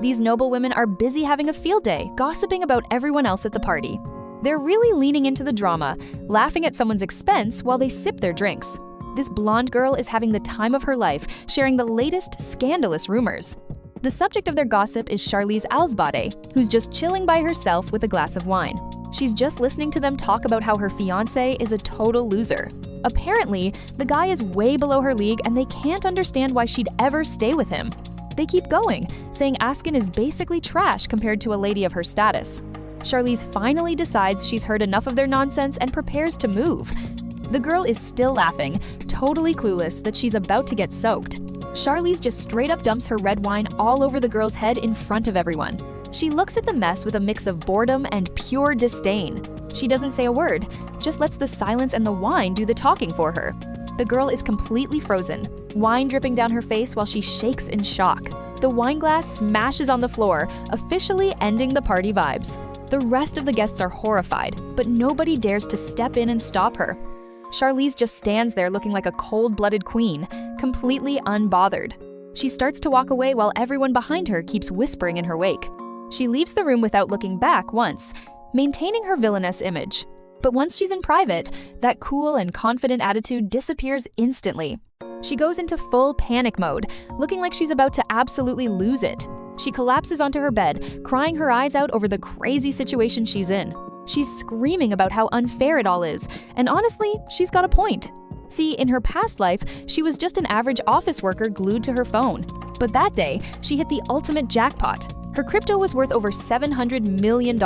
These noblewomen are busy having a field day, gossiping about everyone else at the party. They're really leaning into the drama, laughing at someone's expense while they sip their drinks. This blonde girl is having the time of her life, sharing the latest scandalous rumors. The subject of their gossip is Charlize Alsbade, who's just chilling by herself with a glass of wine. She's just listening to them talk about how her fiancé is a total loser. Apparently, the guy is way below her league and they can't understand why she'd ever stay with him. They keep going, saying Askin is basically trash compared to a lady of her status. Charlize finally decides she's heard enough of their nonsense and prepares to move. The girl is still laughing, totally clueless that she's about to get soaked. Charlize just straight up dumps her red wine all over the girl's head in front of everyone. She looks at the mess with a mix of boredom and pure disdain. She doesn't say a word, just lets the silence and the wine do the talking for her. The girl is completely frozen, wine dripping down her face while she shakes in shock. The wine glass smashes on the floor, officially ending the party vibes. The rest of the guests are horrified, but nobody dares to step in and stop her. Charlize just stands there looking like a cold-blooded queen, completely unbothered. She starts to walk away while everyone behind her keeps whispering in her wake. She leaves the room without looking back once, maintaining her villainess image. But once she's in private, that cool and confident attitude disappears instantly. She goes into full panic mode, looking like she's about to absolutely lose it. She collapses onto her bed, crying her eyes out over the crazy situation she's in. She's screaming about how unfair it all is, and honestly, she's got a point. See, in her past life, she was just an average office worker glued to her phone. But that day, she hit the ultimate jackpot. Her crypto was worth over $700 million.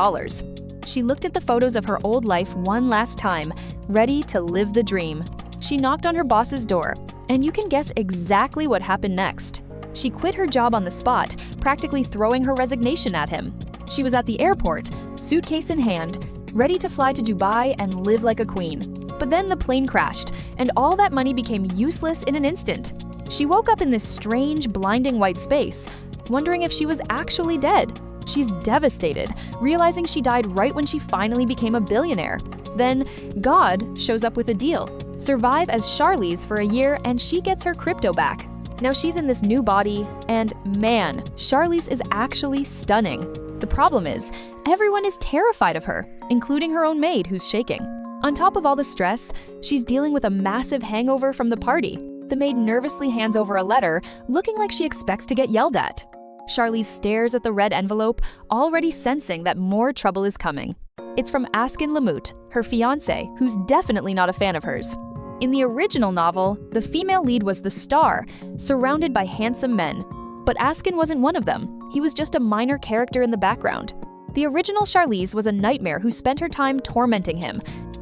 She looked at the photos of her old life one last time, ready to live the dream. She knocked on her boss's door, and you can guess exactly what happened next. She quit her job on the spot, practically throwing her resignation at him. She was at the airport, suitcase in hand, ready to fly to Dubai and live like a queen. But then the plane crashed, and all that money became useless in an instant. She woke up in this strange, blinding white space, wondering if she was actually dead. She's devastated, realizing she died right when she finally became a billionaire. Then, God shows up with a deal. Survive as Charlize for a year and she gets her crypto back. Now she's in this new body, and man, Charlize is actually stunning. The problem is, everyone is terrified of her, including her own maid who's shaking. On top of all the stress, she's dealing with a massive hangover from the party. The maid nervously hands over a letter, looking like she expects to get yelled at. Charlize stares at the red envelope, already sensing that more trouble is coming. It's from Askin Lemut, her fiancé, who's definitely not a fan of hers. In the original novel, the female lead was the star, surrounded by handsome men. But Askin wasn't one of them. He was just a minor character in the background. The original Charlize was a nightmare who spent her time tormenting him.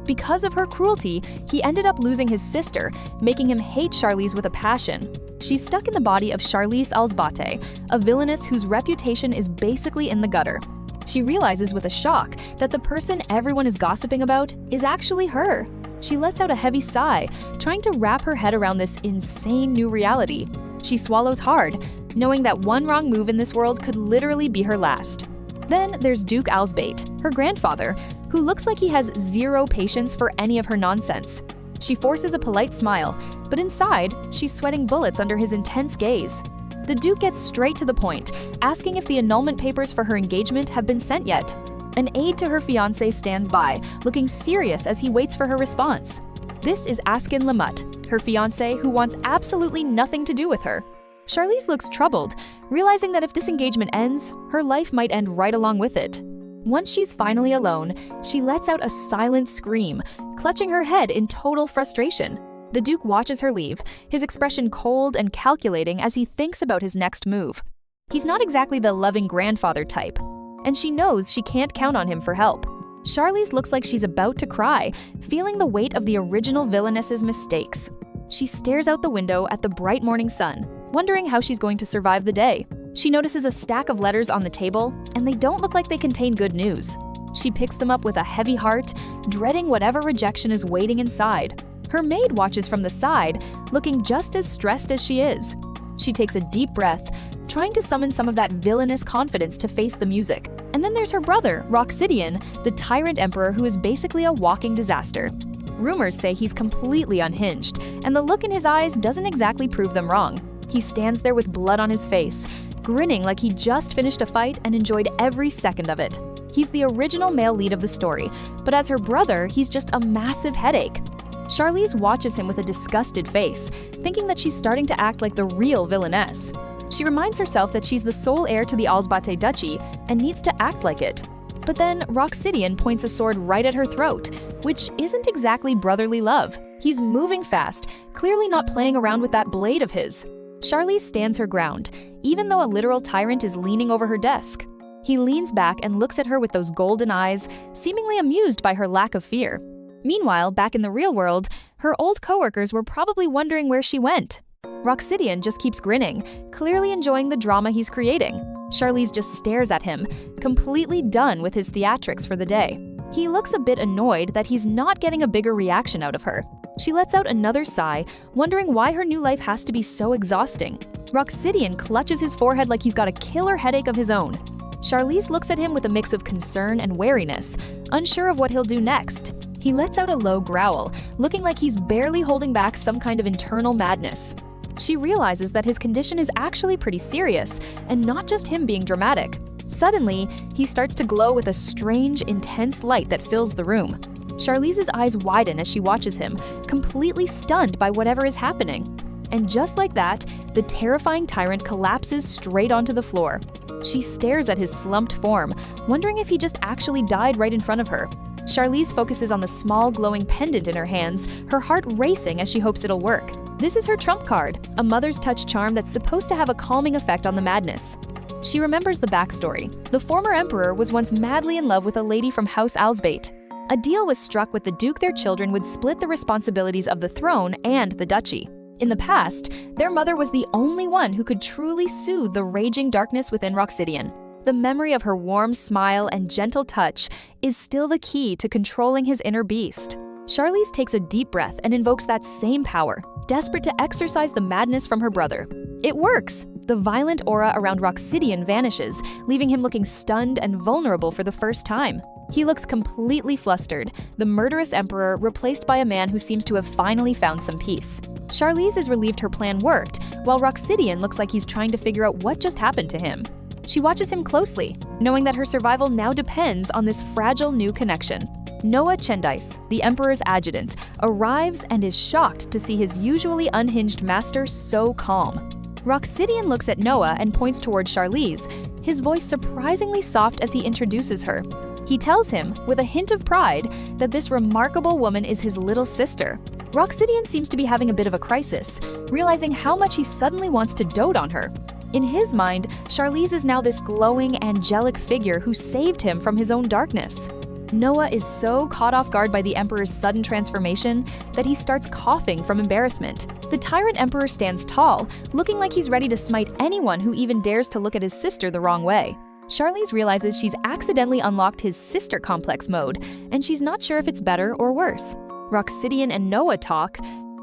Because of her cruelty, he ended up losing his sister, making him hate Charlize with a passion. She's stuck in the body of Charlize Alsbade, a villainess whose reputation is basically in the gutter. She realizes with a shock that the person everyone is gossiping about is actually her. She lets out a heavy sigh, trying to wrap her head around this insane new reality. She swallows hard, knowing that one wrong move in this world could literally be her last. Then there's Duke Alsbate, her grandfather, who looks like he has zero patience for any of her nonsense. She forces a polite smile, but inside, she's sweating bullets under his intense gaze. The Duke gets straight to the point, asking if the annulment papers for her engagement have been sent yet. An aide to her fiancé stands by, looking serious as he waits for her response. This is Askin Lemut, her fiancé who wants absolutely nothing to do with her. Charlize looks troubled, realizing that if this engagement ends, her life might end right along with it. Once she's finally alone, she lets out a silent scream, clutching her head in total frustration. The Duke watches her leave, his expression cold and calculating as he thinks about his next move. He's not exactly the loving grandfather type, and she knows she can't count on him for help. Charlize looks like she's about to cry, feeling the weight of the original villainess's mistakes. She stares out the window at the bright morning sun, wondering how she's going to survive the day. She notices a stack of letters on the table, and they don't look like they contain good news. She picks them up with a heavy heart, dreading whatever rejection is waiting inside. Her maid watches from the side, looking just as stressed as she is. She takes a deep breath, trying to summon some of that villainous confidence to face the music. And then there's her brother, Roxidian, the Tyrant Emperor who is basically a walking disaster. Rumors say he's completely unhinged, and the look in his eyes doesn't exactly prove them wrong. He stands there with blood on his face, grinning like he just finished a fight and enjoyed every second of it. He's the original male lead of the story, but as her brother, he's just a massive headache. Charlize watches him with a disgusted face, thinking that she's starting to act like the real villainess. She reminds herself that she's the sole heir to the Alsbate Duchy and needs to act like it. But then Roxydian points a sword right at her throat, which isn't exactly brotherly love. He's moving fast, clearly not playing around with that blade of his. Charlize stands her ground, even though a literal tyrant is leaning over her desk. He leans back and looks at her with those golden eyes, seemingly amused by her lack of fear. Meanwhile, back in the real world, her old coworkers were probably wondering where she went. Roxydian just keeps grinning, clearly enjoying the drama he's creating. Charlize just stares at him, completely done with his theatrics for the day. He looks a bit annoyed that he's not getting a bigger reaction out of her. She lets out another sigh, wondering why her new life has to be so exhausting. Roxydian clutches his forehead like he's got a killer headache of his own. Charlize looks at him with a mix of concern and wariness, unsure of what he'll do next. He lets out a low growl, looking like he's barely holding back some kind of internal madness. She realizes that his condition is actually pretty serious, and not just him being dramatic. Suddenly, he starts to glow with a strange, intense light that fills the room. Charlize's eyes widen as she watches him, completely stunned by whatever is happening. And just like that, the terrifying tyrant collapses straight onto the floor. She stares at his slumped form, wondering if he just actually died right in front of her. Charlize focuses on the small glowing pendant in her hands, her heart racing as she hopes it'll work. This is her trump card, a mother's touch charm that's supposed to have a calming effect on the madness. She remembers the backstory. The former emperor was once madly in love with a lady from House Alsbate. A deal was struck with the duke their children would split the responsibilities of the throne and the duchy. In the past, their mother was the only one who could truly soothe the raging darkness within Roxydian. The memory of her warm smile and gentle touch is still the key to controlling his inner beast. Charlize takes a deep breath and invokes that same power, desperate to exorcise the madness from her brother. It works! The violent aura around Roxydian vanishes, leaving him looking stunned and vulnerable for the first time. He looks completely flustered, the murderous emperor replaced by a man who seems to have finally found some peace. Charlize is relieved her plan worked, while Roxydian looks like he's trying to figure out what just happened to him. She watches him closely, knowing that her survival now depends on this fragile new connection. Noah Chendice, the Emperor's adjutant, arrives and is shocked to see his usually unhinged master so calm. Roxydian looks at Noah and points toward Charlize, his voice surprisingly soft as he introduces her. He tells him, with a hint of pride, that this remarkable woman is his little sister. Roxydian seems to be having a bit of a crisis, realizing how much he suddenly wants to dote on her. In his mind, Charlize is now this glowing, angelic figure who saved him from his own darkness. Noah is so caught off guard by the Emperor's sudden transformation that he starts coughing from embarrassment. The Tyrant Emperor stands tall, looking like he's ready to smite anyone who even dares to look at his sister the wrong way. Charlize realizes she's accidentally unlocked his sister complex mode, and she's not sure if it's better or worse. Roxydian and Noah talk,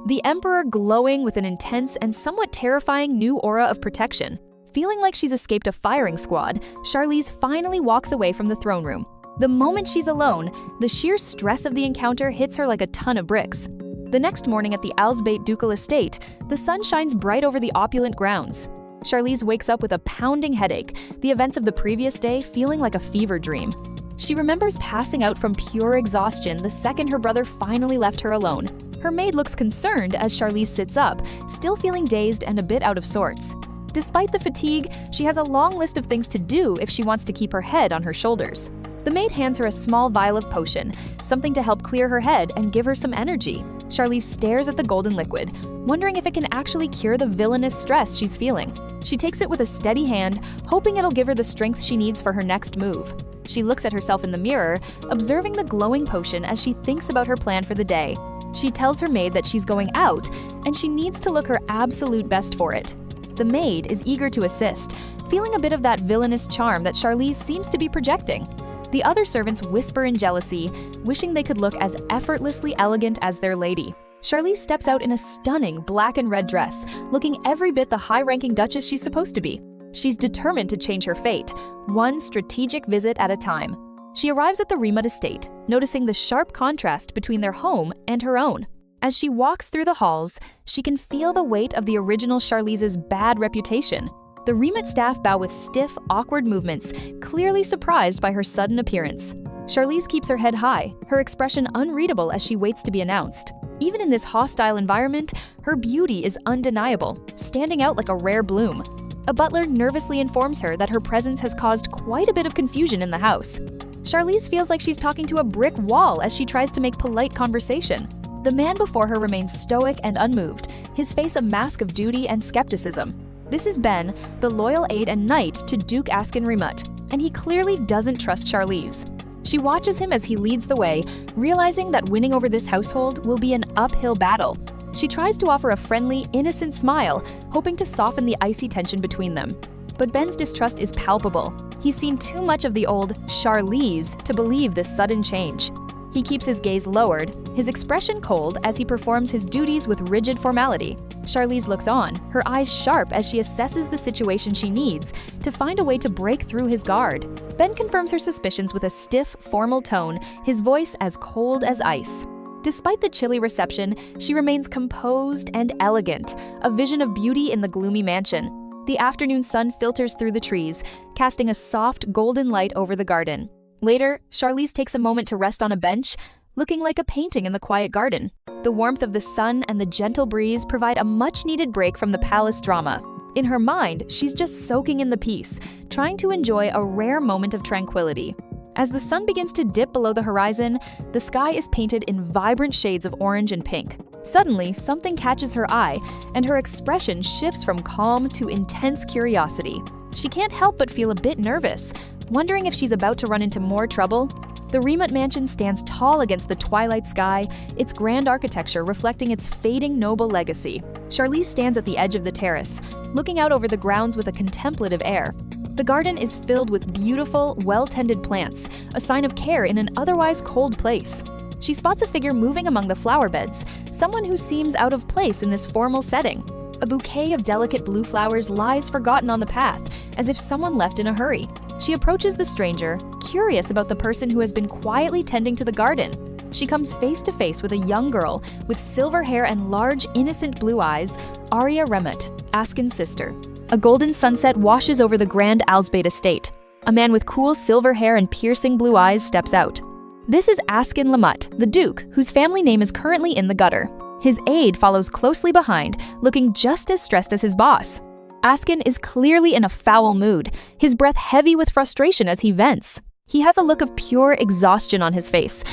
the Emperor glowing with an intense and somewhat terrifying new aura of protection. Feeling like she's escaped a firing squad, Charlize finally walks away from the throne room. The moment she's alone, the sheer stress of the encounter hits her like a ton of bricks. The next morning at the Alsbate ducal estate, the sun shines bright over the opulent grounds. Charlize wakes up with a pounding headache, the events of the previous day feeling like a fever dream. She remembers passing out from pure exhaustion the second her brother finally left her alone. Her maid looks concerned as Charlize sits up, still feeling dazed and a bit out of sorts. Despite the fatigue, she has a long list of things to do if she wants to keep her head on her shoulders. The maid hands her a small vial of potion, something to help clear her head and give her some energy. Charlize stares at the golden liquid, wondering if it can actually cure the villainous stress she's feeling. She takes it with a steady hand, hoping it'll give her the strength she needs for her next move. She looks at herself in the mirror, observing the glowing potion as she thinks about her plan for the day. She tells her maid that she's going out, and she needs to look her absolute best for it. The maid is eager to assist, feeling a bit of that villainous charm that Charlize seems to be projecting. The other servants whisper in jealousy, wishing they could look as effortlessly elegant as their lady. Charlize steps out in a stunning black and red dress, looking every bit the high-ranking duchess she's supposed to be. She's determined to change her fate, one strategic visit at a time. She arrives at the Remut estate, noticing the sharp contrast between their home and her own. As she walks through the halls, she can feel the weight of the original Charlize's bad reputation. The Remut staff bow with stiff, awkward movements, clearly surprised by her sudden appearance. Charlize keeps her head high, her expression unreadable as she waits to be announced. Even in this hostile environment, her beauty is undeniable, standing out like a rare bloom. A butler nervously informs her that her presence has caused quite a bit of confusion in the house. Charlize feels like she's talking to a brick wall as she tries to make polite conversation. The man before her remains stoic and unmoved, his face a mask of duty and skepticism. This is Ben, the loyal aide and knight to Duke Askin Lemut, and he clearly doesn't trust Charlize. She watches him as he leads the way, realizing that winning over this household will be an uphill battle. She tries to offer a friendly, innocent smile, hoping to soften the icy tension between them. But Ben's distrust is palpable. He's seen too much of the old Charlize to believe this sudden change. He keeps his gaze lowered, his expression cold as he performs his duties with rigid formality. Charlize looks on, her eyes sharp as she assesses the situation she needs to find a way to break through his guard. Ben confirms her suspicions with a stiff, formal tone, his voice as cold as ice. Despite the chilly reception, she remains composed and elegant, a vision of beauty in the gloomy mansion. The afternoon sun filters through the trees, casting a soft, golden light over the garden. Later, Charlize takes a moment to rest on a bench, looking like a painting in the quiet garden. The warmth of the sun and the gentle breeze provide a much-needed break from the palace drama. In her mind, she's just soaking in the peace, trying to enjoy a rare moment of tranquility. As the sun begins to dip below the horizon, the sky is painted in vibrant shades of orange and pink. Suddenly, something catches her eye, and her expression shifts from calm to intense curiosity. She can't help but feel a bit nervous, wondering if she's about to run into more trouble. The Remut mansion stands tall against the twilight sky, its grand architecture reflecting its fading noble legacy. Charlize stands at the edge of the terrace, looking out over the grounds with a contemplative air. The garden is filled with beautiful, well-tended plants, a sign of care in an otherwise cold place. She spots a figure moving among the flower beds, someone who seems out of place in this formal setting. A bouquet of delicate blue flowers lies forgotten on the path, as if someone left in a hurry. She approaches the stranger, curious about the person who has been quietly tending to the garden. She comes face to face with a young girl with silver hair and large, innocent blue eyes, Remut, Askin's sister. A golden sunset washes over the grand Alsbate estate. A man with cool silver hair and piercing blue eyes steps out. This is Askin Lemut, the Duke, whose family name is currently in the gutter. His aide follows closely behind, looking just as stressed as his boss. Askin is clearly in a foul mood, his breath heavy with frustration as he vents. He has a look of pure exhaustion on his face.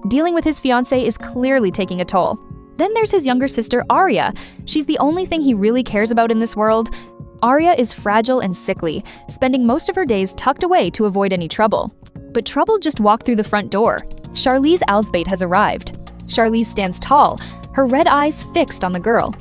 Dealing with his fiancée is clearly taking a toll. Then there's his younger sister, Arya. She's the only thing he really cares about in this world. Arya is fragile and sickly, spending most of her days tucked away to avoid any trouble. But trouble just walked through the front door. Charlize Alsbate has arrived. Charlize stands tall, her red eyes fixed on the girl.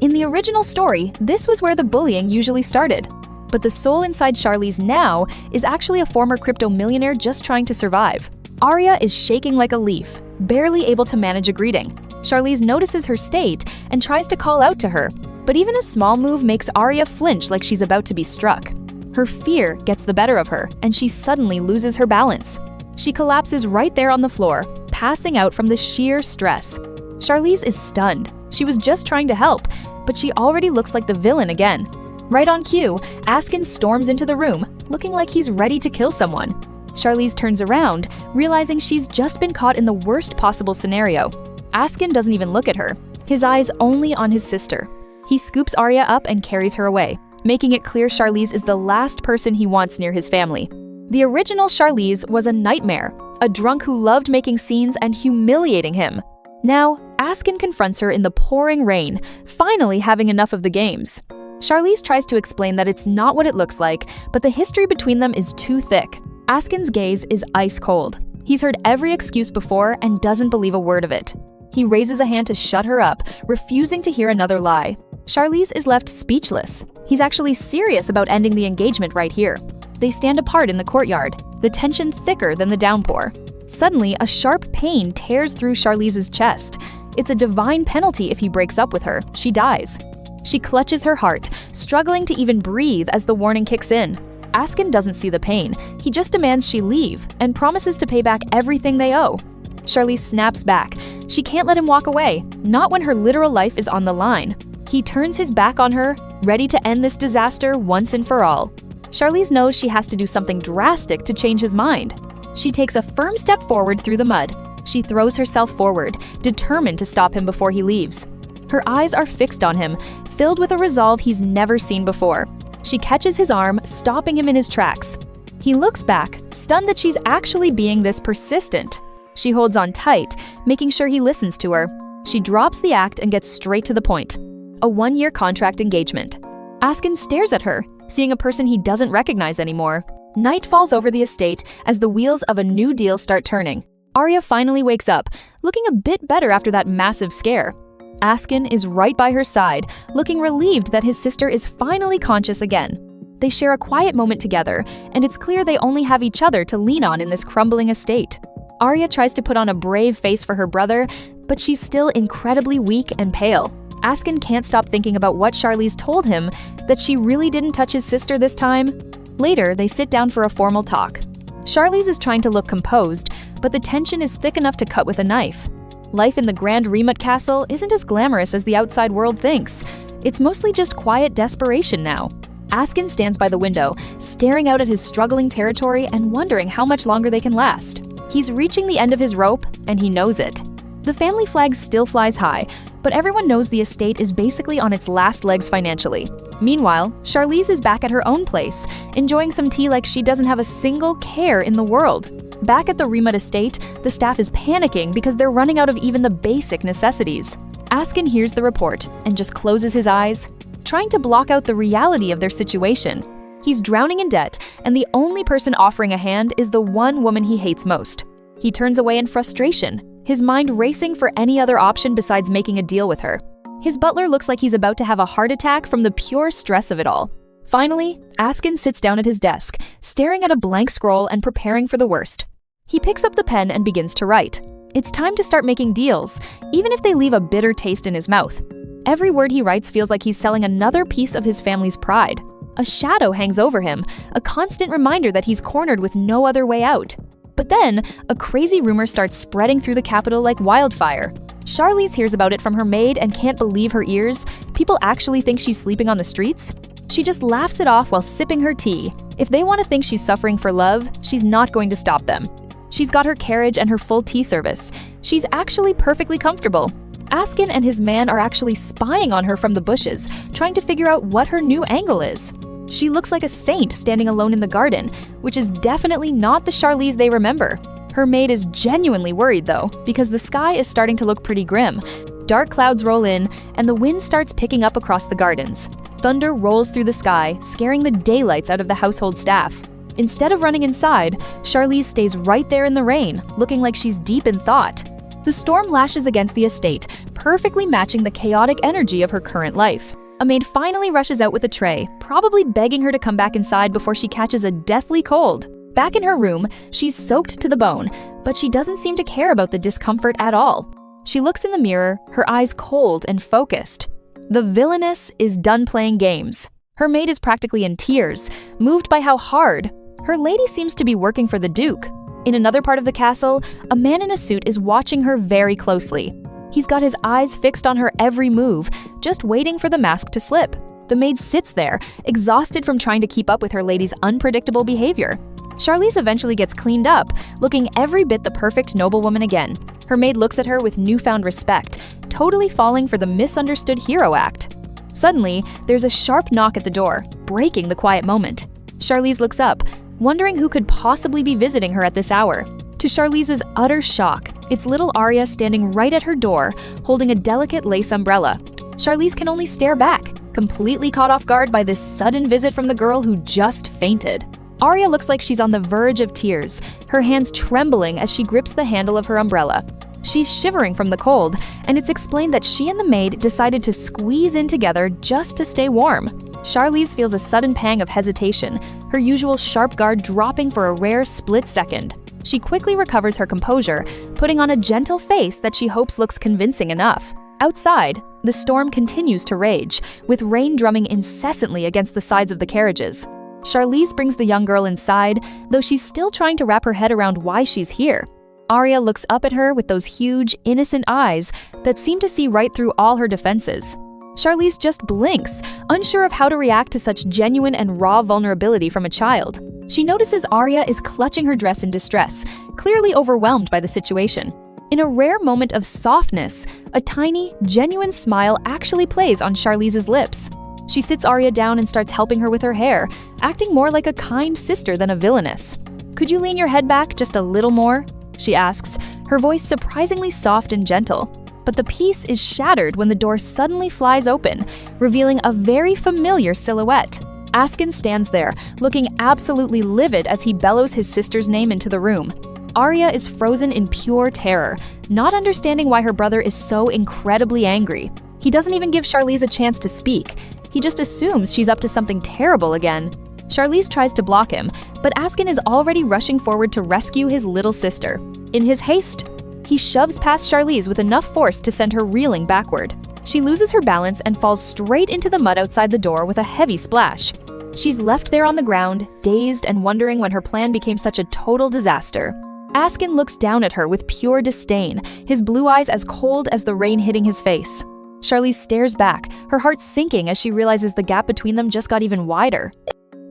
In the original story, this was where the bullying usually started. But the soul inside Charlize now is actually a former crypto millionaire just trying to survive. Arya is shaking like a leaf, barely able to manage a greeting. Charlize notices her state and tries to call out to her, but even a small move makes Arya flinch like she's about to be struck. Her fear gets the better of her, and she suddenly loses her balance. She collapses right there on the floor, passing out from the sheer stress. Charlize is stunned. She was just trying to help, but she already looks like the villain again. Right on cue, Askin storms into the room, looking like he's ready to kill someone. Charlize turns around, realizing she's just been caught in the worst possible scenario. Askin doesn't even look at her, his eyes only on his sister. He scoops Arya up and carries her away, making it clear Charlize is the last person he wants near his family. The original Charlize was a nightmare, a drunk who loved making scenes and humiliating him. Now, Askin confronts her in the pouring rain, finally having enough of the games. Charlize tries to explain that it's not what it looks like, but the history between them is too thick. Askin's gaze is ice cold. He's heard every excuse before and doesn't believe a word of it. He raises a hand to shut her up, refusing to hear another lie. Charlize is left speechless. He's actually serious about ending the engagement right here. They stand apart in the courtyard, the tension thicker than the downpour. Suddenly, a sharp pain tears through Charlize's chest. It's a divine penalty if he breaks up with her. She dies. She clutches her heart, struggling to even breathe as the warning kicks in. Askin doesn't see the pain. He just demands she leave and promises to pay back everything they owe. Charlize snaps back. She can't let him walk away, not when her literal life is on the line. He turns his back on her, ready to end this disaster once and for all. Charlize knows she has to do something drastic to change his mind. She takes a firm step forward through the mud. She throws herself forward, determined to stop him before he leaves. Her eyes are fixed on him, filled with a resolve he's never seen before. She catches his arm, stopping him in his tracks. He looks back, stunned that she's actually being this persistent. She holds on tight, making sure he listens to her. She drops the act and gets straight to the point. A 1-year contract engagement. Askin stares at her, seeing a person he doesn't recognize anymore. Night falls over the estate as the wheels of a new deal start turning. Arya finally wakes up, looking a bit better after that massive scare. Askin is right by her side, looking relieved that his sister is finally conscious again. They share a quiet moment together, and it's clear they only have each other to lean on in this crumbling estate. Arya tries to put on a brave face for her brother, but she's still incredibly weak and pale. Askin can't stop thinking about what Charlize told him, that she really didn't touch his sister this time. Later, they sit down for a formal talk. Charlize is trying to look composed, but the tension is thick enough to cut with a knife. Life in the Grand Remut castle isn't as glamorous as the outside world thinks. It's mostly just quiet desperation now. Askin stands by the window, staring out at his struggling territory and wondering how much longer they can last. He's reaching the end of his rope, and he knows it. The family flag still flies high, but everyone knows the estate is basically on its last legs financially. Meanwhile, Charlize is back at her own place, enjoying some tea like she doesn't have a single care in the world. Back at the Remut estate, the staff is panicking because they're running out of even the basic necessities. Askin hears the report and just closes his eyes, trying to block out the reality of their situation. He's drowning in debt, and the only person offering a hand is the one woman he hates most. He turns away in frustration, his mind racing for any other option besides making a deal with her. His butler looks like he's about to have a heart attack from the pure stress of it all. Finally, Askin sits down at his desk, staring at a blank scroll and preparing for the worst. He picks up the pen and begins to write. It's time to start making deals, even if they leave a bitter taste in his mouth. Every word he writes feels like he's selling another piece of his family's pride. A shadow hangs over him, a constant reminder that he's cornered with no other way out. But then, a crazy rumor starts spreading through the capital like wildfire. Charlize hears about it from her maid and can't believe her ears. People actually think she's sleeping on the streets? She just laughs it off while sipping her tea. If they want to think she's suffering for love, she's not going to stop them. She's got her carriage and her full tea service. She's actually perfectly comfortable. Askin and his man are actually spying on her from the bushes, trying to figure out what her new angle is. She looks like a saint standing alone in the garden, which is definitely not the Charlize they remember. Her maid is genuinely worried though, because the sky is starting to look pretty grim. Dark clouds roll in, and the wind starts picking up across the gardens. Thunder rolls through the sky, scaring the daylights out of the household staff. Instead of running inside, Charlize stays right there in the rain, looking like she's deep in thought. The storm lashes against the estate, perfectly matching the chaotic energy of her current life. A maid finally rushes out with a tray, probably begging her to come back inside before she catches a deathly cold. Back in her room, she's soaked to the bone, but she doesn't seem to care about the discomfort at all. She looks in the mirror, her eyes cold and focused. The villainess is done playing games. Her maid is practically in tears, moved by how hard. Her lady seems to be working for the Duke. In another part of the castle, a man in a suit is watching her very closely. He's got his eyes fixed on her every move, just waiting for the mask to slip. The maid sits there, exhausted from trying to keep up with her lady's unpredictable behavior. Charlize eventually gets cleaned up, looking every bit the perfect noblewoman again. Her maid looks at her with newfound respect, totally falling for the misunderstood hero act. Suddenly, there's a sharp knock at the door, breaking the quiet moment. Charlize looks up, wondering who could possibly be visiting her at this hour. To Charlize's utter shock, it's little Arya standing right at her door, holding a delicate lace umbrella. Charlize can only stare back, completely caught off guard by this sudden visit from the girl who just fainted. Arya looks like she's on the verge of tears, her hands trembling as she grips the handle of her umbrella. She's shivering from the cold, and it's explained that she and the maid decided to squeeze in together just to stay warm. Charlize feels a sudden pang of hesitation, her usual sharp guard dropping for a rare split second. She quickly recovers her composure, putting on a gentle face that she hopes looks convincing enough. Outside, the storm continues to rage, with rain drumming incessantly against the sides of the carriages. Charlize brings the young girl inside, though she's still trying to wrap her head around why she's here. Arya looks up at her with those huge, innocent eyes that seem to see right through all her defenses. Charlize just blinks, unsure of how to react to such genuine and raw vulnerability from a child. She notices Arya is clutching her dress in distress, clearly overwhelmed by the situation. In a rare moment of softness, a tiny, genuine smile actually plays on Charlize's lips. She sits Arya down and starts helping her with her hair, acting more like a kind sister than a villainess. "Could you lean your head back just a little more?" she asks, her voice surprisingly soft and gentle. But the peace is shattered when the door suddenly flies open, revealing a very familiar silhouette. Askin stands there, looking absolutely livid as he bellows his sister's name into the room. Arya is frozen in pure terror, not understanding why her brother is so incredibly angry. He doesn't even give Charlize a chance to speak. He just assumes she's up to something terrible again. Charlize tries to block him, but Askin is already rushing forward to rescue his little sister. In his haste, he shoves past Charlize with enough force to send her reeling backward. She loses her balance and falls straight into the mud outside the door with a heavy splash. She's left there on the ground, dazed and wondering when her plan became such a total disaster. Askin looks down at her with pure disdain, his blue eyes as cold as the rain hitting his face. Charlize stares back, her heart sinking as she realizes the gap between them just got even wider.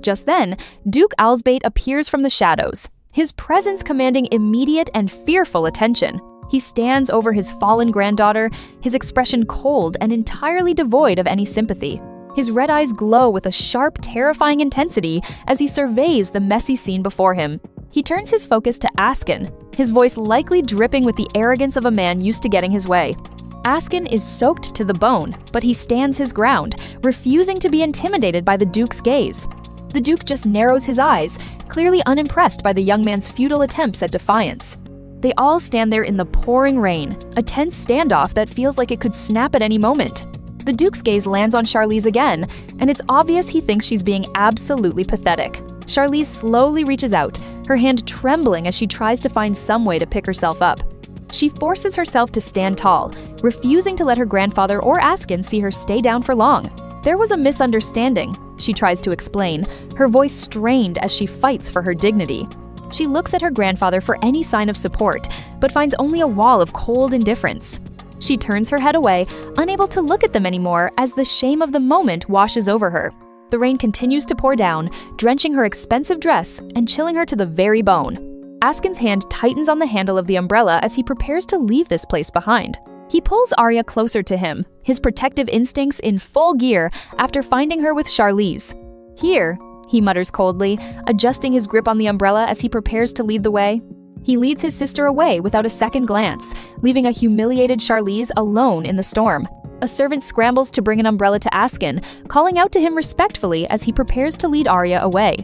Just then, Duke Alsbate appears from the shadows, his presence commanding immediate and fearful attention. He stands over his fallen granddaughter, his expression cold and entirely devoid of any sympathy. His red eyes glow with a sharp, terrifying intensity as he surveys the messy scene before him. He turns his focus to Askin, his voice likely dripping with the arrogance of a man used to getting his way. Askin is soaked to the bone, but he stands his ground, refusing to be intimidated by the Duke's gaze. The Duke just narrows his eyes, clearly unimpressed by the young man's futile attempts at defiance. They all stand there in the pouring rain, a tense standoff that feels like it could snap at any moment. The Duke's gaze lands on Charlize again, and it's obvious he thinks she's being absolutely pathetic. Charlize slowly reaches out, her hand trembling as she tries to find some way to pick herself up. She forces herself to stand tall, refusing to let her grandfather or Askin see her stay down for long. "There was a misunderstanding," she tries to explain, her voice strained as she fights for her dignity. She looks at her grandfather for any sign of support, but finds only a wall of cold indifference. She turns her head away, unable to look at them anymore as the shame of the moment washes over her. The rain continues to pour down, drenching her expensive dress and chilling her to the very bone. Askin's hand tightens on the handle of the umbrella as he prepares to leave this place behind. He pulls Arya closer to him, his protective instincts in full gear after finding her with Charlize. "Here," he mutters coldly, adjusting his grip on the umbrella as he prepares to lead the way. He leads his sister away without a second glance, leaving a humiliated Charlize alone in the storm. A servant scrambles to bring an umbrella to Askin, calling out to him respectfully as he prepares to lead Arya away.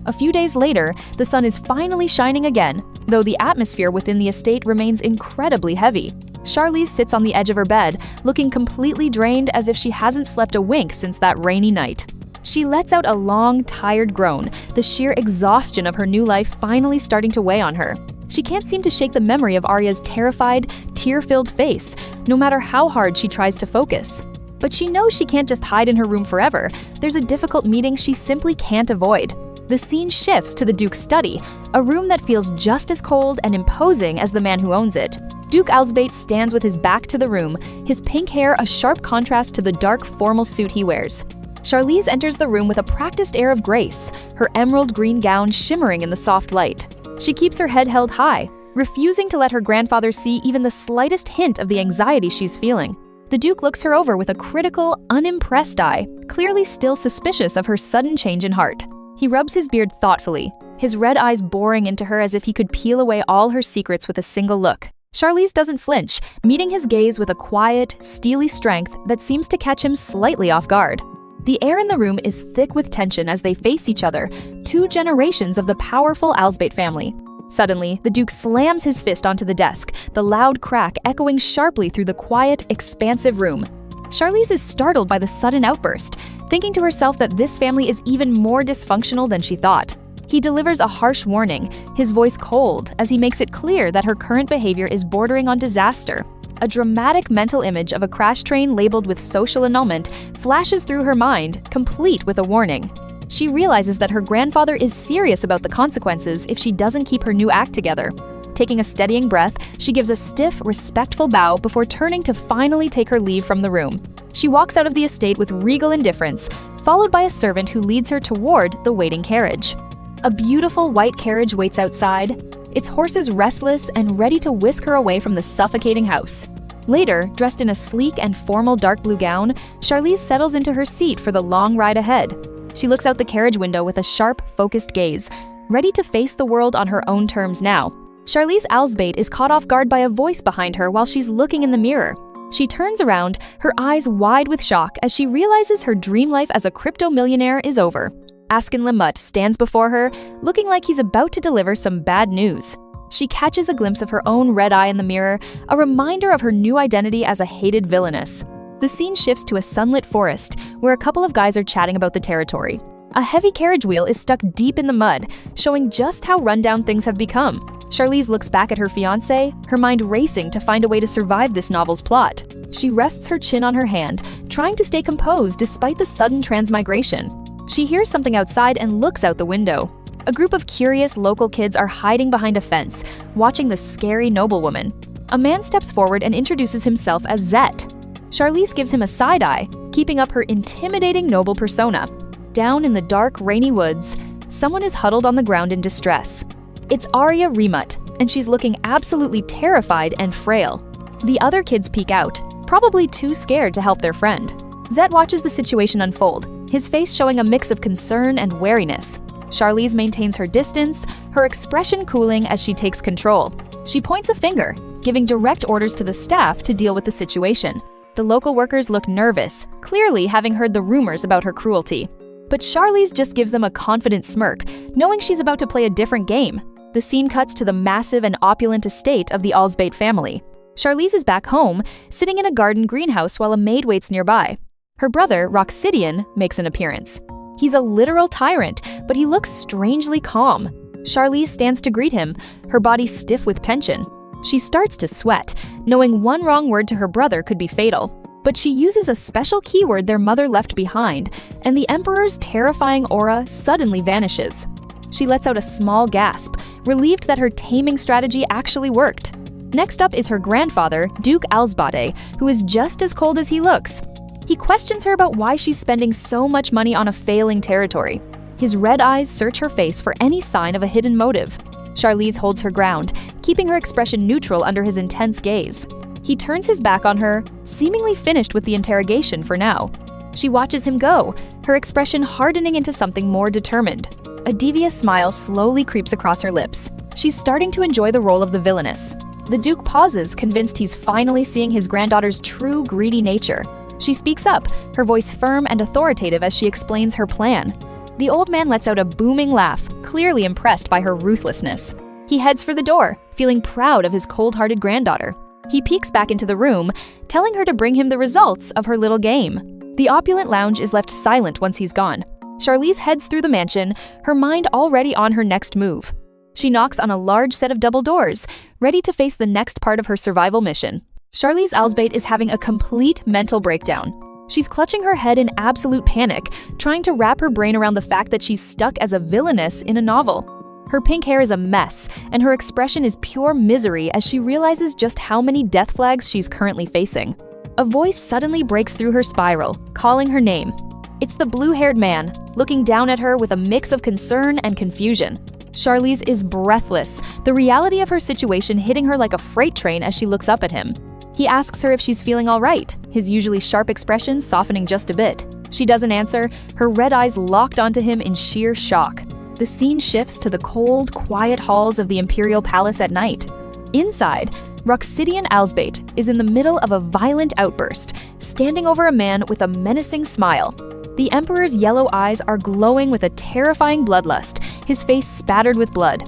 A few days later, the sun is finally shining again, though the atmosphere within the estate remains incredibly heavy. Charlize sits on the edge of her bed, looking completely drained as if she hasn't slept a wink since that rainy night. She lets out a long, tired groan, the sheer exhaustion of her new life finally starting to weigh on her. She can't seem to shake the memory of Arya's terrified, tear-filled face, no matter how hard she tries to focus. But she knows she can't just hide in her room forever. There's a difficult meeting she simply can't avoid. The scene shifts to the Duke's study, a room that feels just as cold and imposing as the man who owns it. Duke Alsbate stands with his back to the room, his pink hair a sharp contrast to the dark, formal suit he wears. Charlize enters the room with a practiced air of grace, her emerald green gown shimmering in the soft light. She keeps her head held high, refusing to let her grandfather see even the slightest hint of the anxiety she's feeling. The Duke looks her over with a critical, unimpressed eye, clearly still suspicious of her sudden change in heart. He rubs his beard thoughtfully, his red eyes boring into her as if he could peel away all her secrets with a single look. Charlize doesn't flinch, meeting his gaze with a quiet, steely strength that seems to catch him slightly off guard. The air in the room is thick with tension as they face each other, two generations of the powerful Alsbate family. Suddenly, the Duke slams his fist onto the desk, the loud crack echoing sharply through the quiet, expansive room. Charlize is startled by the sudden outburst, thinking to herself that this family is even more dysfunctional than she thought. He delivers a harsh warning, his voice cold, as he makes it clear that her current behavior is bordering on disaster. A dramatic mental image of a crash train labeled with social annulment flashes through her mind, complete with a warning. She realizes that her grandfather is serious about the consequences if she doesn't keep her new act together. Taking a steadying breath, she gives a stiff, respectful bow before turning to finally take her leave from the room. She walks out of the estate with regal indifference, followed by a servant who leads her toward the waiting carriage. A beautiful white carriage waits outside, its horses restless and ready to whisk her away from the suffocating house. Later, dressed in a sleek and formal dark blue gown, Charlize settles into her seat for the long ride ahead. She looks out the carriage window with a sharp, focused gaze, ready to face the world on her own terms now. Charlize Alsbate is caught off guard by a voice behind her while she's looking in the mirror. She turns around, her eyes wide with shock as she realizes her dream life as a crypto millionaire is over. Askin Lemut stands before her, looking like he's about to deliver some bad news. She catches a glimpse of her own red eye in the mirror, a reminder of her new identity as a hated villainess. The scene shifts to a sunlit forest, where a couple of guys are chatting about the territory. A heavy carriage wheel is stuck deep in the mud, showing just how rundown things have become. Charlize looks back at her fiancé, her mind racing to find a way to survive this novel's plot. She rests her chin on her hand, trying to stay composed despite the sudden transmigration. She hears something outside and looks out the window. A group of curious local kids are hiding behind a fence, watching the scary noblewoman. A man steps forward and introduces himself as Zet. Charlize gives him a side eye, keeping up her intimidating noble persona. Down in the dark, rainy woods, someone is huddled on the ground in distress. It's Arya Remut, and she's looking absolutely terrified and frail. The other kids peek out, probably too scared to help their friend. Zet watches the situation unfold, his face showing a mix of concern and wariness. Charlize maintains her distance, her expression cooling as she takes control. She points a finger, giving direct orders to the staff to deal with the situation. The local workers look nervous, clearly having heard the rumors about her cruelty. But Charlize just gives them a confident smirk, knowing she's about to play a different game. The scene cuts to the massive and opulent estate of the Alsbate family. Charlize is back home, sitting in a garden greenhouse while a maid waits nearby. Her brother, Roxydian, makes an appearance. He's a literal tyrant, but he looks strangely calm. Charlize stands to greet him, her body stiff with tension. She starts to sweat, knowing one wrong word to her brother could be fatal. But she uses a special keyword their mother left behind, and the Emperor's terrifying aura suddenly vanishes. She lets out a small gasp, relieved that her taming strategy actually worked. Next up is her grandfather, Duke Alsbate, who is just as cold as he looks. He questions her about why she's spending so much money on a failing territory. His red eyes search her face for any sign of a hidden motive. Charlize holds her ground, keeping her expression neutral under his intense gaze. He turns his back on her, seemingly finished with the interrogation for now. She watches him go, her expression hardening into something more determined. A devious smile slowly creeps across her lips. She's starting to enjoy the role of the villainess. The Duke pauses, convinced he's finally seeing his granddaughter's true greedy nature. She speaks up, her voice firm and authoritative as she explains her plan. The old man lets out a booming laugh, clearly impressed by her ruthlessness. He heads for the door, feeling proud of his cold-hearted granddaughter. He peeks back into the room, telling her to bring him the results of her little game. The opulent lounge is left silent once he's gone. Charlize heads through the mansion, her mind already on her next move. She knocks on a large set of double doors, ready to face the next part of her survival mission. Charlize Alsbate is having a complete mental breakdown. She's clutching her head in absolute panic, trying to wrap her brain around the fact that she's stuck as a villainess in a novel. Her pink hair is a mess, and her expression is pure misery as she realizes just how many death flags she's currently facing. A voice suddenly breaks through her spiral, calling her name. It's the blue-haired man, looking down at her with a mix of concern and confusion. Charlize is breathless, the reality of her situation hitting her like a freight train as she looks up at him. He asks her if she's feeling all right, his usually sharp expression softening just a bit. She doesn't answer, her red eyes locked onto him in sheer shock. The scene shifts to the cold, quiet halls of the Imperial Palace at night. Inside, Roxydian Alsbate is in the middle of a violent outburst, standing over a man with a menacing smile. The Emperor's yellow eyes are glowing with a terrifying bloodlust, his face spattered with blood.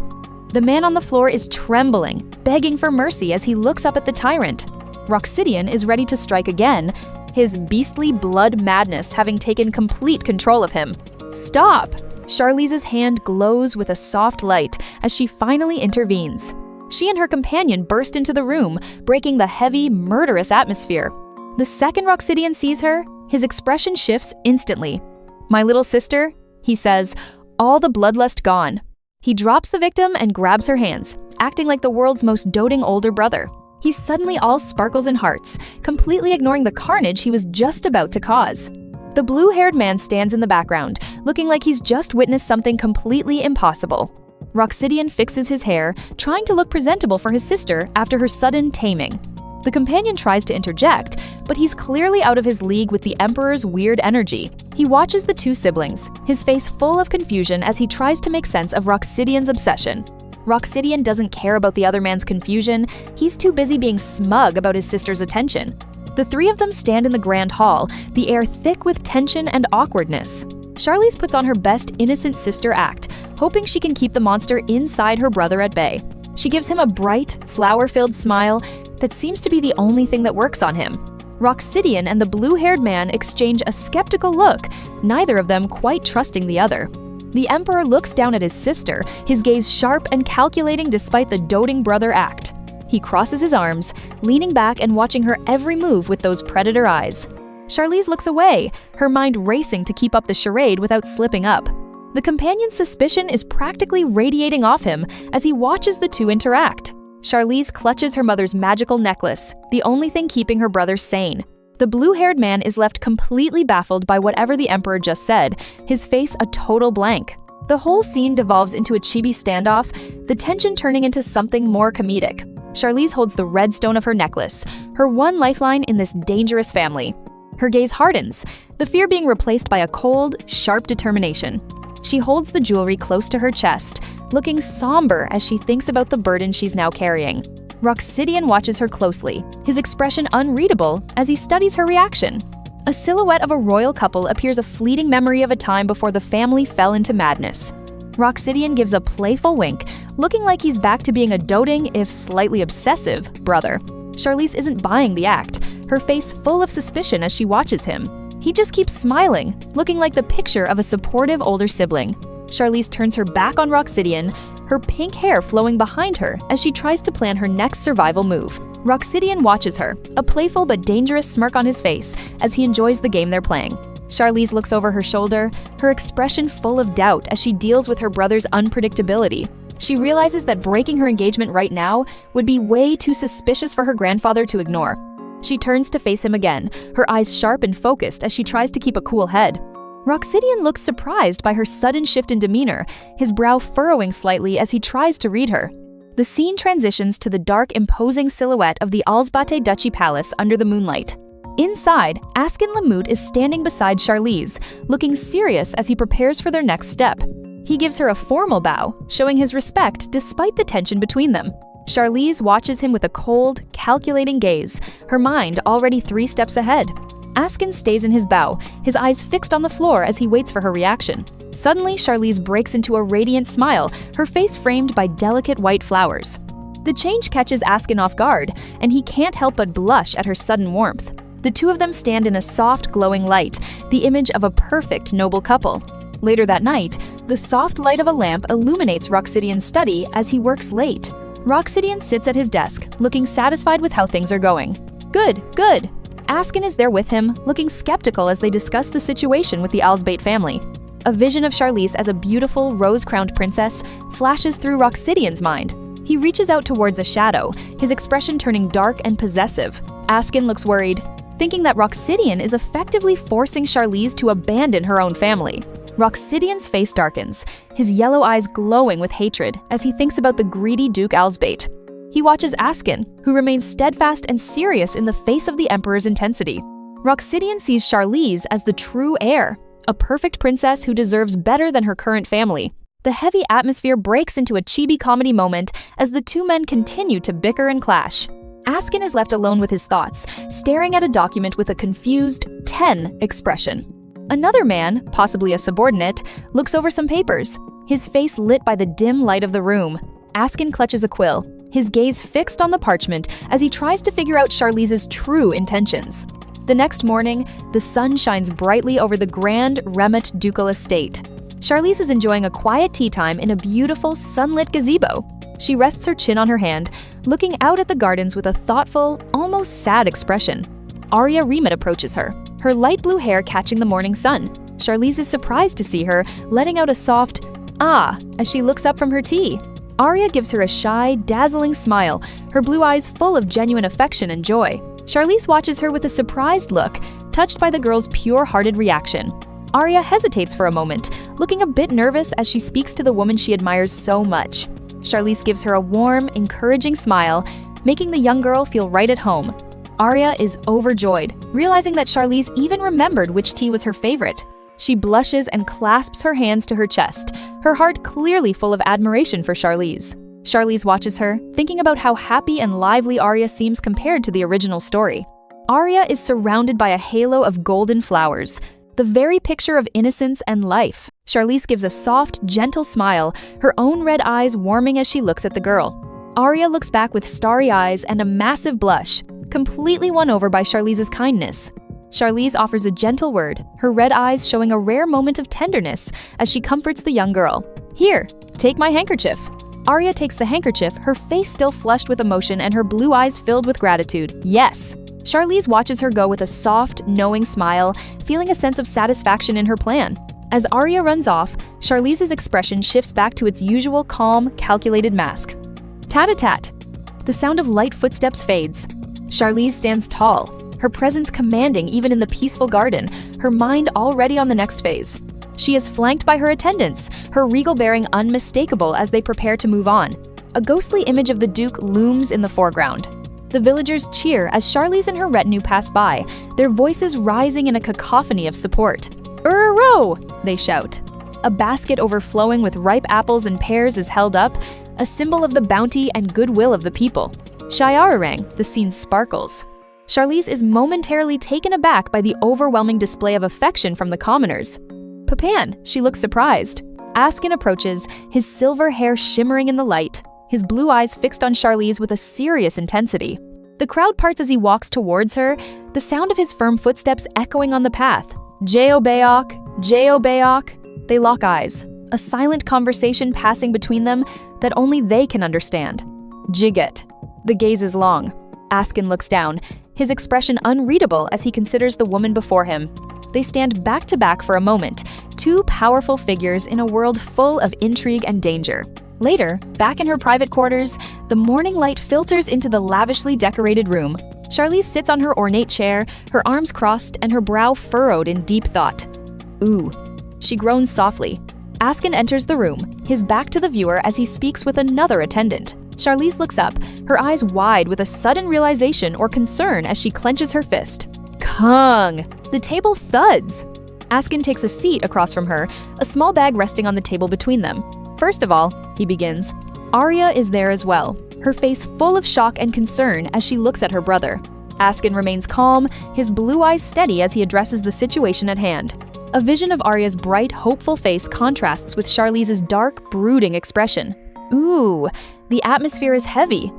The man on the floor is trembling, begging for mercy as he looks up at the Tyrant. Roxydian is ready to strike again, his beastly blood madness having taken complete control of him. Stop! Charlize's hand glows with a soft light as she finally intervenes. She and her companion burst into the room, breaking the heavy, murderous atmosphere. The second Roxydian sees her, his expression shifts instantly. "My little sister," he says, all the bloodlust gone. He drops the victim and grabs her hands, acting like the world's most doting older brother. He's suddenly all sparkles and hearts, completely ignoring the carnage he was just about to cause. The blue-haired man stands in the background, looking like he's just witnessed something completely impossible. Roxidian fixes his hair, trying to look presentable for his sister after her sudden taming. The companion tries to interject, but he's clearly out of his league with the Emperor's weird energy. He watches the two siblings, his face full of confusion as he tries to make sense of Roxidian's obsession. Roxidian doesn't care about the other man's confusion, he's too busy being smug about his sister's attention. The three of them stand in the grand hall, the air thick with tension and awkwardness. Charlize puts on her best innocent sister act, hoping she can keep the monster inside her brother at bay. She gives him a bright, flower-filled smile that seems to be the only thing that works on him. Roxidian and the blue-haired man exchange a skeptical look, neither of them quite trusting the other. The Emperor looks down at his sister, his gaze sharp and calculating despite the doting brother act. He crosses his arms, leaning back and watching her every move with those predator eyes. Charlize looks away, her mind racing to keep up the charade without slipping up. The companion's suspicion is practically radiating off him as he watches the two interact. Charlize clutches her mother's magical necklace, the only thing keeping her brother sane. The blue-haired man is left completely baffled by whatever the Emperor just said, his face a total blank. The whole scene devolves into a chibi standoff, the tension turning into something more comedic. Charlize holds the red stone of her necklace, her one lifeline in this dangerous family. Her gaze hardens, the fear being replaced by a cold, sharp determination. She holds the jewelry close to her chest, looking somber as she thinks about the burden she's now carrying. Roxidian watches her closely, his expression unreadable as he studies her reaction. A silhouette of a royal couple appears, a fleeting memory of a time before the family fell into madness. Roxidian gives a playful wink, looking like he's back to being a doting, if slightly obsessive, brother. Charlize isn't buying the act, her face full of suspicion as she watches him. He just keeps smiling, looking like the picture of a supportive older sibling. Charlize turns her back on Roxidian, her pink hair flowing behind her as she tries to plan her next survival move. Roxidian watches her, a playful but dangerous smirk on his face as he enjoys the game they're playing. Charlize looks over her shoulder, her expression full of doubt as she deals with her brother's unpredictability. She realizes that breaking her engagement right now would be way too suspicious for her grandfather to ignore. She turns to face him again, her eyes sharp and focused as she tries to keep a cool head. Roxidian looks surprised by her sudden shift in demeanor, his brow furrowing slightly as he tries to read her. The scene transitions to the dark, imposing silhouette of the Alsbate Duchy Palace under the moonlight. Inside, Askin Lemut is standing beside Charlize, looking serious as he prepares for their next step. He gives her a formal bow, showing his respect despite the tension between them. Charlize watches him with a cold, calculating gaze, her mind already 3 steps ahead. Askin stays in his bow, his eyes fixed on the floor as he waits for her reaction. Suddenly, Charlize breaks into a radiant smile, her face framed by delicate white flowers. The change catches Askin off guard, and he can't help but blush at her sudden warmth. The two of them stand in a soft, glowing light, the image of a perfect, noble couple. Later that night, the soft light of a lamp illuminates Roxidian's study as he works late. Roxidian sits at his desk, looking satisfied with how things are going. Good, good. Askin is there with him, looking skeptical as they discuss the situation with the Alsbate family. A vision of Charlize as a beautiful, rose-crowned princess flashes through Roxidian's mind. He reaches out towards a shadow, his expression turning dark and possessive. Askin looks worried, thinking that Roxidian is effectively forcing Charlize to abandon her own family. Roxidian's face darkens, his yellow eyes glowing with hatred as he thinks about the greedy Duke Alsbate. He watches Askin, who remains steadfast and serious in the face of the Emperor's intensity. Roxidian sees Charlize as the true heir, a perfect princess who deserves better than her current family. The heavy atmosphere breaks into a chibi comedy moment as the two men continue to bicker and clash. Askin is left alone with his thoughts, staring at a document with a confused 10 expression. Another man, possibly a subordinate, looks over some papers, his face lit by the dim light of the room. Askin clutches a quill, his gaze fixed on the parchment as he tries to figure out Charlize's true intentions. The next morning, the sun shines brightly over the grand Remut ducal estate. Charlize is enjoying a quiet tea time in a beautiful, sunlit gazebo. She rests her chin on her hand, looking out at the gardens with a thoughtful, almost sad expression. Arya Remut approaches her, her light blue hair catching the morning sun. Charlize is surprised to see her, letting out a soft, "ah," as she looks up from her tea. Arya gives her a shy, dazzling smile, her blue eyes full of genuine affection and joy. Charlize watches her with a surprised look, touched by the girl's pure-hearted reaction. Arya hesitates for a moment, looking a bit nervous as she speaks to the woman she admires so much. Charlize gives her a warm, encouraging smile, making the young girl feel right at home. Arya is overjoyed, realizing that Charlize even remembered which tea was her favorite. She blushes and clasps her hands to her chest, her heart clearly full of admiration for Charlize. Charlize watches her, thinking about how happy and lively Arya seems compared to the original story. Arya is surrounded by a halo of golden flowers, the very picture of innocence and life. Charlize gives a soft, gentle smile, her own red eyes warming as she looks at the girl. Arya looks back with starry eyes and a massive blush, completely won over by Charlize's kindness. Charlize offers a gentle word, her red eyes showing a rare moment of tenderness as she comforts the young girl. "Here, take my handkerchief." Arya takes the handkerchief, her face still flushed with emotion and her blue eyes filled with gratitude. "Yes." Charlize watches her go with a soft, knowing smile, feeling a sense of satisfaction in her plan. As Arya runs off, Charlize's expression shifts back to its usual calm, calculated mask. Tat-a-tat. The sound of light footsteps fades. Charlize stands tall, her presence commanding even in the peaceful garden, her mind already on the next phase. She is flanked by her attendants, her regal bearing unmistakable as they prepare to move on. A ghostly image of the Duke looms in the foreground. The villagers cheer as Charlize and her retinue pass by, their voices rising in a cacophony of support. "Uro!" they shout. A basket overflowing with ripe apples and pears is held up, a symbol of the bounty and goodwill of the people. Shiararang, the scene sparkles. Charlize is momentarily taken aback by the overwhelming display of affection from the commoners. "Papan," she looks surprised. Askin approaches, his silver hair shimmering in the light, his blue eyes fixed on Charlize with a serious intensity. The crowd parts as he walks towards her, the sound of his firm footsteps echoing on the path. "Jeobeok, Jeobeok." They lock eyes, a silent conversation passing between them that only they can understand. "Jiget." The gaze is long. Askin looks down, his expression unreadable as he considers the woman before him. They stand back to back for a moment, two powerful figures in a world full of intrigue and danger. Later, back in her private quarters, the morning light filters into the lavishly decorated room. Charlize sits on her ornate chair, her arms crossed and her brow furrowed in deep thought. "Ooh." She groans softly. Askin enters the room, his back to the viewer as he speaks with another attendant. Charlize looks up, her eyes wide with a sudden realization or concern as she clenches her fist. "Kung!" The table thuds. Askin takes a seat across from her, a small bag resting on the table between them. "First of all," he begins. Arya is there as well, her face full of shock and concern as she looks at her brother. Askin remains calm, his blue eyes steady as he addresses the situation at hand. A vision of Arya's bright, hopeful face contrasts with Charlize's dark, brooding expression. Ooh, the atmosphere is heavy.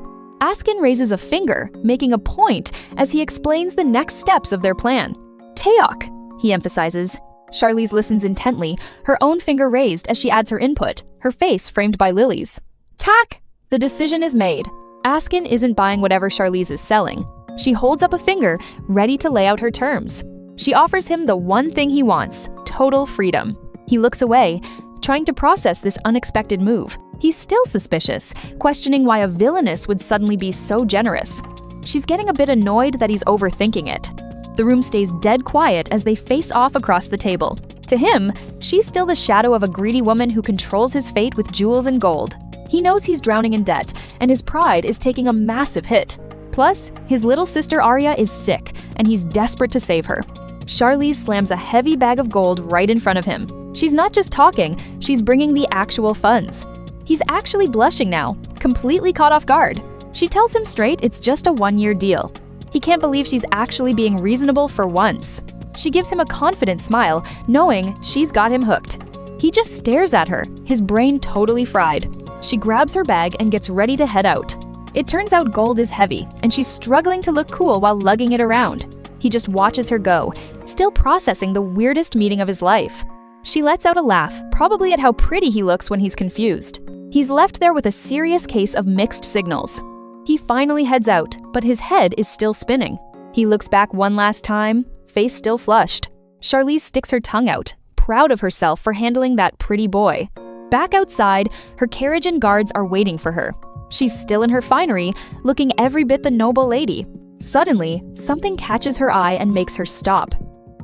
Askin raises a finger, making a point as he explains the next steps of their plan. "Teok," he emphasizes. Charlize listens intently, her own finger raised as she adds her input, her face framed by lilies. "Tak!" The decision is made. Askin isn't buying whatever Charlize is selling. She holds up a finger, ready to lay out her terms. She offers him the one thing he wants, total freedom. He looks away, trying to process this unexpected move. He's still suspicious, questioning why a villainess would suddenly be so generous. She's getting a bit annoyed that he's overthinking it. The room stays dead quiet as they face off across the table. To him, she's still the shadow of a greedy woman who controls his fate with jewels and gold. He knows he's drowning in debt, and his pride is taking a massive hit. Plus, his little sister Arya is sick, and he's desperate to save her. Charlize slams a heavy bag of gold right in front of him. She's not just talking, she's bringing the actual funds. He's actually blushing now, completely caught off guard. She tells him straight it's just a one-year deal. He can't believe she's actually being reasonable for once. She gives him a confident smile, knowing she's got him hooked. He just stares at her, his brain totally fried. She grabs her bag and gets ready to head out. It turns out gold is heavy, and she's struggling to look cool while lugging it around. He just watches her go, still processing the weirdest meeting of his life. She lets out a laugh, probably at how pretty he looks when he's confused. He's left there with a serious case of mixed signals. He finally heads out, but his head is still spinning. He looks back one last time, face still flushed. Charlize sticks her tongue out, proud of herself for handling that pretty boy. Back outside, her carriage and guards are waiting for her. She's still in her finery, looking every bit the noble lady. Suddenly, something catches her eye and makes her stop.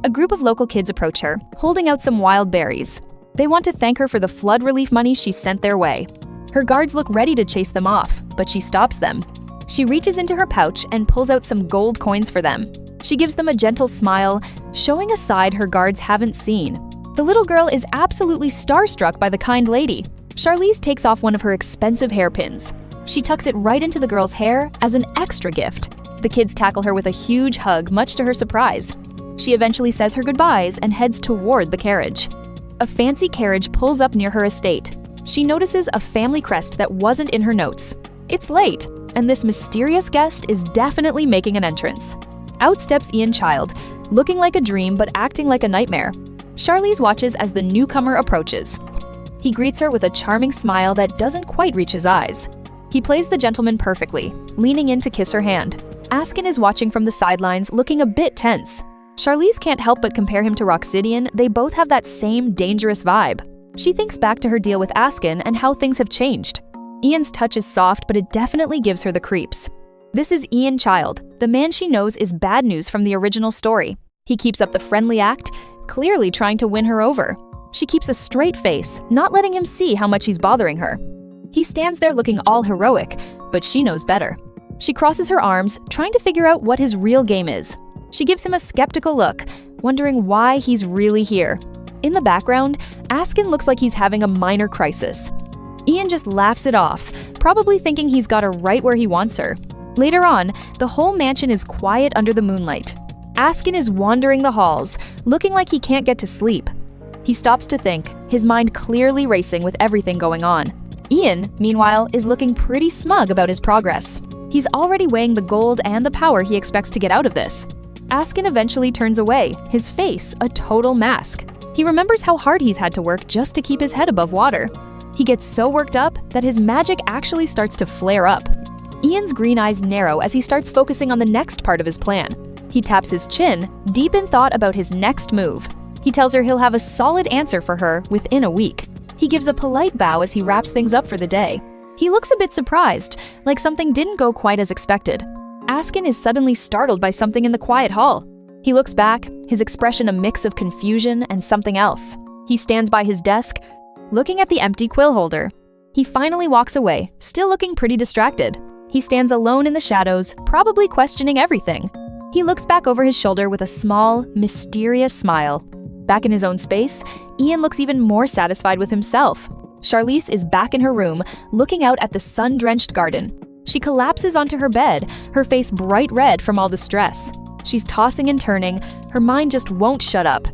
A group of local kids approach her, holding out some wild berries. They want to thank her for the flood relief money she sent their way. Her guards look ready to chase them off, but she stops them. She reaches into her pouch and pulls out some gold coins for them. She gives them a gentle smile, showing a side her guards haven't seen. The little girl is absolutely starstruck by the kind lady. Charlize takes off one of her expensive hairpins. She tucks it right into the girl's hair as an extra gift. The kids tackle her with a huge hug, much to her surprise. She eventually says her goodbyes and heads toward the carriage. A fancy carriage pulls up near her estate. She notices a family crest that wasn't in her notes. It's late, and this mysterious guest is definitely making an entrance. Out steps Ian Child, looking like a dream but acting like a nightmare. Charlize watches as the newcomer approaches. He greets her with a charming smile that doesn't quite reach his eyes. He plays the gentleman perfectly, leaning in to kiss her hand. Askin is watching from the sidelines, looking a bit tense. Charlize can't help but compare him to Roxidian. They both have that same dangerous vibe. She thinks back to her deal with Askin and how things have changed. Ian's touch is soft, but it definitely gives her the creeps. This is Ian Child. The man she knows is bad news from the original story. He keeps up the friendly act, clearly trying to win her over. She keeps a straight face, not letting him see how much he's bothering her. He stands there looking all heroic, but she knows better. She crosses her arms, trying to figure out what his real game is. She gives him a skeptical look, wondering why he's really here. In the background, Askin looks like he's having a minor crisis. Ian just laughs it off, probably thinking he's got her right where he wants her. Later on, the whole mansion is quiet under the moonlight. Askin is wandering the halls, looking like he can't get to sleep. He stops to think, his mind clearly racing with everything going on. Ian, meanwhile, is looking pretty smug about his progress. He's already weighing the gold and the power he expects to get out of this. Askin eventually turns away, his face a total mask. He remembers how hard he's had to work just to keep his head above water. He gets so worked up that his magic actually starts to flare up. Ian's green eyes narrow as he starts focusing on the next part of his plan. He taps his chin, deep in thought about his next move. He tells her he'll have a solid answer for her within a week. He gives a polite bow as he wraps things up for the day. He looks a bit surprised, like something didn't go quite as expected. Askin is suddenly startled by something in the quiet hall. He looks back, his expression a mix of confusion and something else. He stands by his desk, looking at the empty quill holder. He finally walks away, still looking pretty distracted. He stands alone in the shadows, probably questioning everything. He looks back over his shoulder with a small, mysterious smile. Back in his own space, Ian looks even more satisfied with himself. Charlize is back in her room, looking out at the sun-drenched garden. She collapses onto her bed, her face bright red from all the stress. She's tossing and turning, her mind just won't shut up.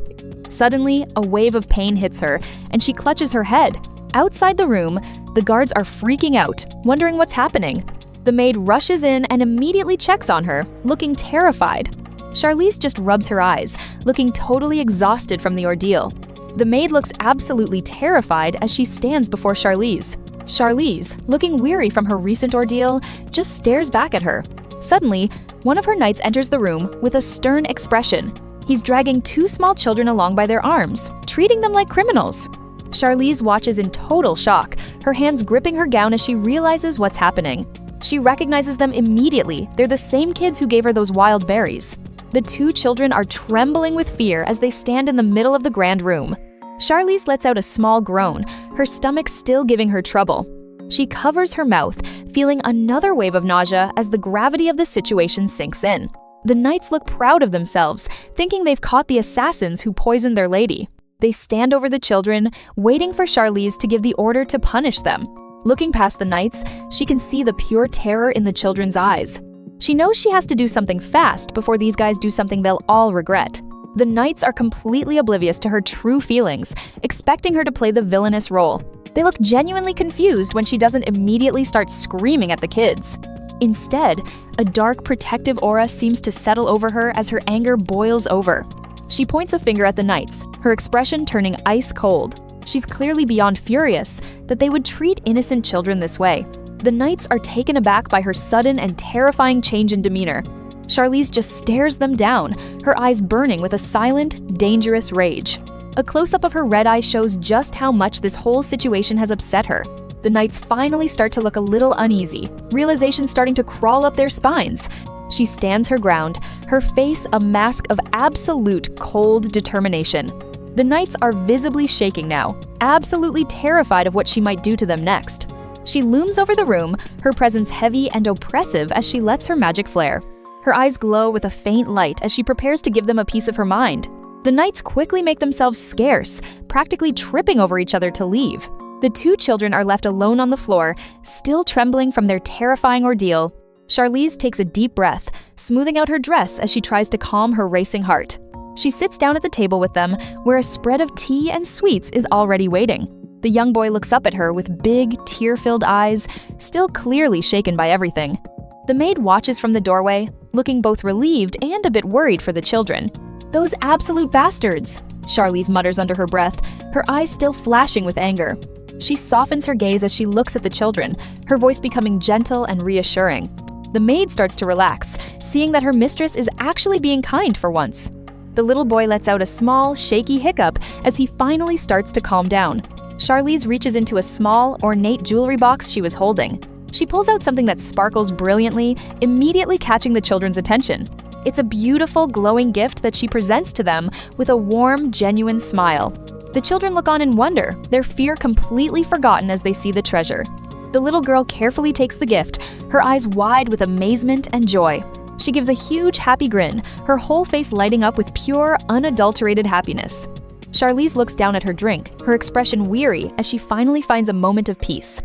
Suddenly, a wave of pain hits her, and she clutches her head. Outside the room, the guards are freaking out, wondering what's happening. The maid rushes in and immediately checks on her, looking terrified. Charlize just rubs her eyes, looking totally exhausted from the ordeal. The maid looks absolutely terrified as she stands before Charlize. Charlize, looking weary from her recent ordeal, just stares back at her. Suddenly, one of her knights enters the room with a stern expression. He's dragging two small children along by their arms, treating them like criminals. Charlize watches in total shock, her hands gripping her gown as she realizes what's happening. She recognizes them immediately. They're the same kids who gave her those wild berries. The two children are trembling with fear as they stand in the middle of the grand room. Charlize lets out a small groan, her stomach still giving her trouble. She covers her mouth, feeling another wave of nausea as the gravity of the situation sinks in. The knights look proud of themselves, thinking they've caught the assassins who poisoned their lady. They stand over the children, waiting for Charlize to give the order to punish them. Looking past the knights, she can see the pure terror in the children's eyes. She knows she has to do something fast before these guys do something they'll all regret. The knights are completely oblivious to her true feelings, expecting her to play the villainous role. They look genuinely confused when she doesn't immediately start screaming at the kids. Instead, a dark protective aura seems to settle over her as her anger boils over. She points a finger at the knights, her expression turning ice cold. She's clearly beyond furious that they would treat innocent children this way. The knights are taken aback by her sudden and terrifying change in demeanor. Charlize just stares them down, her eyes burning with a silent, dangerous rage. A close-up of her red eye shows just how much this whole situation has upset her. The knights finally start to look a little uneasy, realization starting to crawl up their spines. She stands her ground, her face a mask of absolute cold determination. The knights are visibly shaking now, absolutely terrified of what she might do to them next. She looms over the room, her presence heavy and oppressive as she lets her magic flare. Her eyes glow with a faint light as she prepares to give them a piece of her mind. The knights quickly make themselves scarce, practically tripping over each other to leave. The two children are left alone on the floor, still trembling from their terrifying ordeal. Charlize takes a deep breath, smoothing out her dress as she tries to calm her racing heart. She sits down at the table with them, where a spread of tea and sweets is already waiting. The young boy looks up at her with big, tear-filled eyes, still clearly shaken by everything. The maid watches from the doorway, looking both relieved and a bit worried for the children. "Those absolute bastards," Charlize mutters under her breath, her eyes still flashing with anger. She softens her gaze as she looks at the children, her voice becoming gentle and reassuring. The maid starts to relax, seeing that her mistress is actually being kind for once. The little boy lets out a small, shaky hiccup as he finally starts to calm down. Charlize reaches into a small, ornate jewelry box she was holding. She pulls out something that sparkles brilliantly, immediately catching the children's attention. It's a beautiful, glowing gift that she presents to them with a warm, genuine smile. The children look on in wonder, their fear completely forgotten as they see the treasure. The little girl carefully takes the gift, her eyes wide with amazement and joy. She gives a huge, happy grin, her whole face lighting up with pure, unadulterated happiness. Charlize looks down at her drink, her expression weary as she finally finds a moment of peace.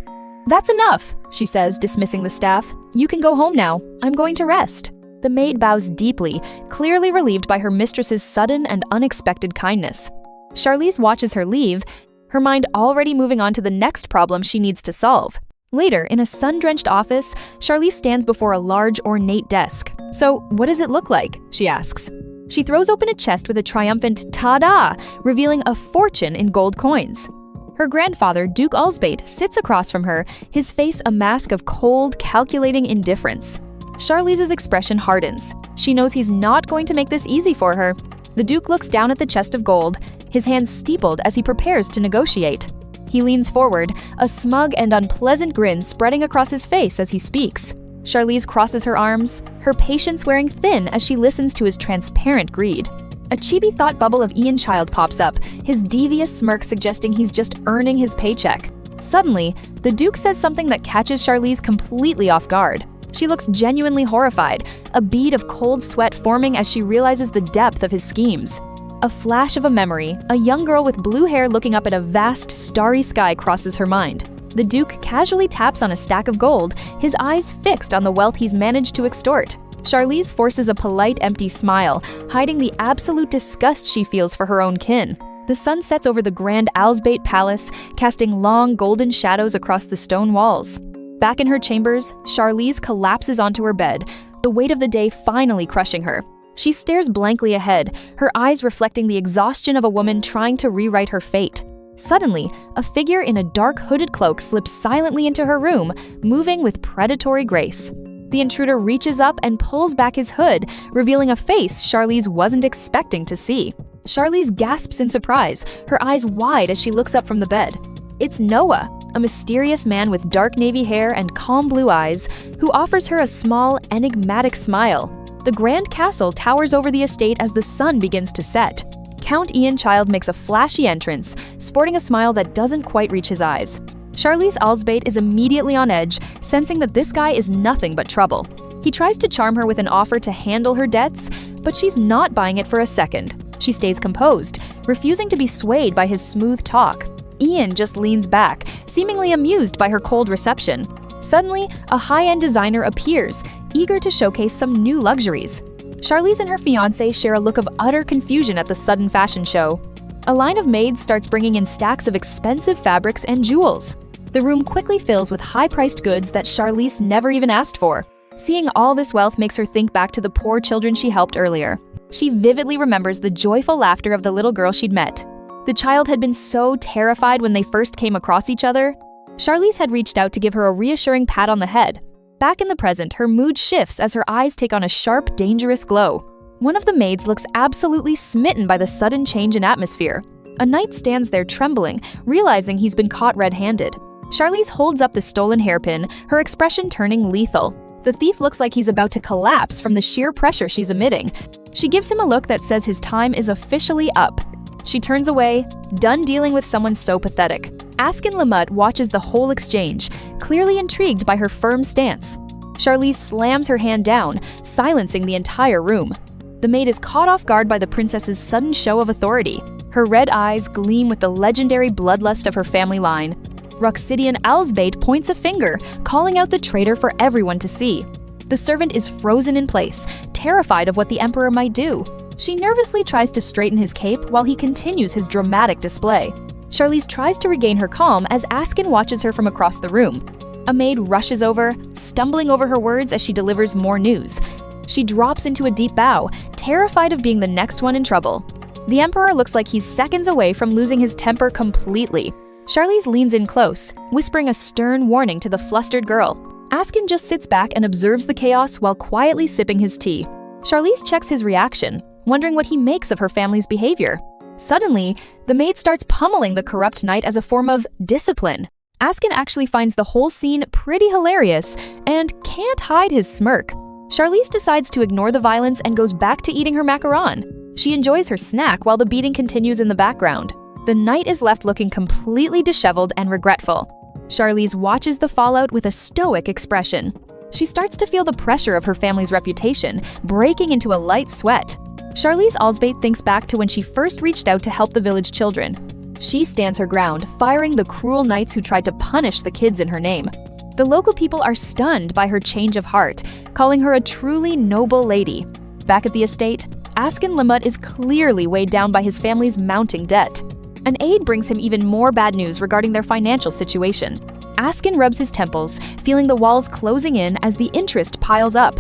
"That's enough," she says, dismissing the staff. "You can go home now. I'm going to rest." The maid bows deeply, clearly relieved by her mistress's sudden and unexpected kindness. Charlize watches her leave, her mind already moving on to the next problem she needs to solve. Later, in a sun-drenched office, Charlize stands before a large, ornate desk. "So, what does it look like?" she asks. She throws open a chest with a triumphant "ta-da!" revealing a fortune in gold coins. Her grandfather, Duke Alsbate, sits across from her, his face a mask of cold, calculating indifference. Charlize's expression hardens. She knows he's not going to make this easy for her. The Duke looks down at the chest of gold, his hands steepled as he prepares to negotiate. He leans forward, a smug and unpleasant grin spreading across his face as he speaks. Charlize crosses her arms, her patience wearing thin as she listens to his transparent greed. A chibi thought bubble of Ian Child pops up, his devious smirk suggesting he's just earning his paycheck. Suddenly, the Duke says something that catches Charlize completely off guard. She looks genuinely horrified, a bead of cold sweat forming as she realizes the depth of his schemes. A flash of a memory, a young girl with blue hair looking up at a vast, starry sky crosses her mind. The Duke casually taps on a stack of gold, his eyes fixed on the wealth he's managed to extort. Charlize forces a polite, empty smile, hiding the absolute disgust she feels for her own kin. The sun sets over the grand Alsbate Palace, casting long golden shadows across the stone walls. Back in her chambers, Charlize collapses onto her bed, the weight of the day finally crushing her. She stares blankly ahead, her eyes reflecting the exhaustion of a woman trying to rewrite her fate. Suddenly, a figure in a dark hooded cloak slips silently into her room, moving with predatory grace. The intruder reaches up and pulls back his hood, revealing a face Charlize wasn't expecting to see. Charlize gasps in surprise, her eyes wide as she looks up from the bed. It's Noah, a mysterious man with dark navy hair and calm blue eyes, who offers her a small, enigmatic smile. The grand castle towers over the estate as the sun begins to set. Count Ian Child makes a flashy entrance, sporting a smile that doesn't quite reach his eyes. Charlize Alsbate is immediately on edge, sensing that this guy is nothing but trouble. He tries to charm her with an offer to handle her debts, but she's not buying it for a second. She stays composed, refusing to be swayed by his smooth talk. Ian just leans back, seemingly amused by her cold reception. Suddenly, a high-end designer appears, eager to showcase some new luxuries. Charlize and her fiancé share a look of utter confusion at the sudden fashion show. A line of maids starts bringing in stacks of expensive fabrics and jewels. The room quickly fills with high-priced goods that Charlize never even asked for. Seeing all this wealth makes her think back to the poor children she helped earlier. She vividly remembers the joyful laughter of the little girl she'd met. The child had been so terrified when they first came across each other. Charlize had reached out to give her a reassuring pat on the head. Back in the present, her mood shifts as her eyes take on a sharp, dangerous glow. One of the maids looks absolutely smitten by the sudden change in atmosphere. A knight stands there trembling, realizing he's been caught red-handed. Charlize holds up the stolen hairpin, her expression turning lethal. The thief looks like he's about to collapse from the sheer pressure she's emitting. She gives him a look that says his time is officially up. She turns away, done dealing with someone so pathetic. Askin Lemut watches the whole exchange, clearly intrigued by her firm stance. Charlize slams her hand down, silencing the entire room. The maid is caught off guard by the princess's sudden show of authority. Her red eyes gleam with the legendary bloodlust of her family line. Roxidian Owlsbait points a finger, calling out the traitor for everyone to see. The servant is frozen in place, terrified of what the emperor might do. She nervously tries to straighten his cape while he continues his dramatic display. Charlize tries to regain her calm as Askin watches her from across the room. A maid rushes over, stumbling over her words as she delivers more news. She drops into a deep bow, terrified of being the next one in trouble. The emperor looks like he's seconds away from losing his temper completely. Charlize leans in close, whispering a stern warning to the flustered girl. Askin just sits back and observes the chaos while quietly sipping his tea. Charlize checks his reaction, wondering what he makes of her family's behavior. Suddenly, the maid starts pummeling the corrupt knight as a form of discipline. Askin actually finds the whole scene pretty hilarious and can't hide his smirk. Charlize decides to ignore the violence and goes back to eating her macaron. She enjoys her snack while the beating continues in the background. The knight is left looking completely disheveled and regretful. Charlize watches the fallout with a stoic expression. She starts to feel the pressure of her family's reputation, breaking into a light sweat. Charlize Owlsbait thinks back to when she first reached out to help the village children. She stands her ground, firing the cruel knights who tried to punish the kids in her name. The local people are stunned by her change of heart, calling her a truly noble lady. Back at the estate, Askin Lemut is clearly weighed down by his family's mounting debt. An aide brings him even more bad news regarding their financial situation. Askin rubs his temples, feeling the walls closing in as the interest piles up.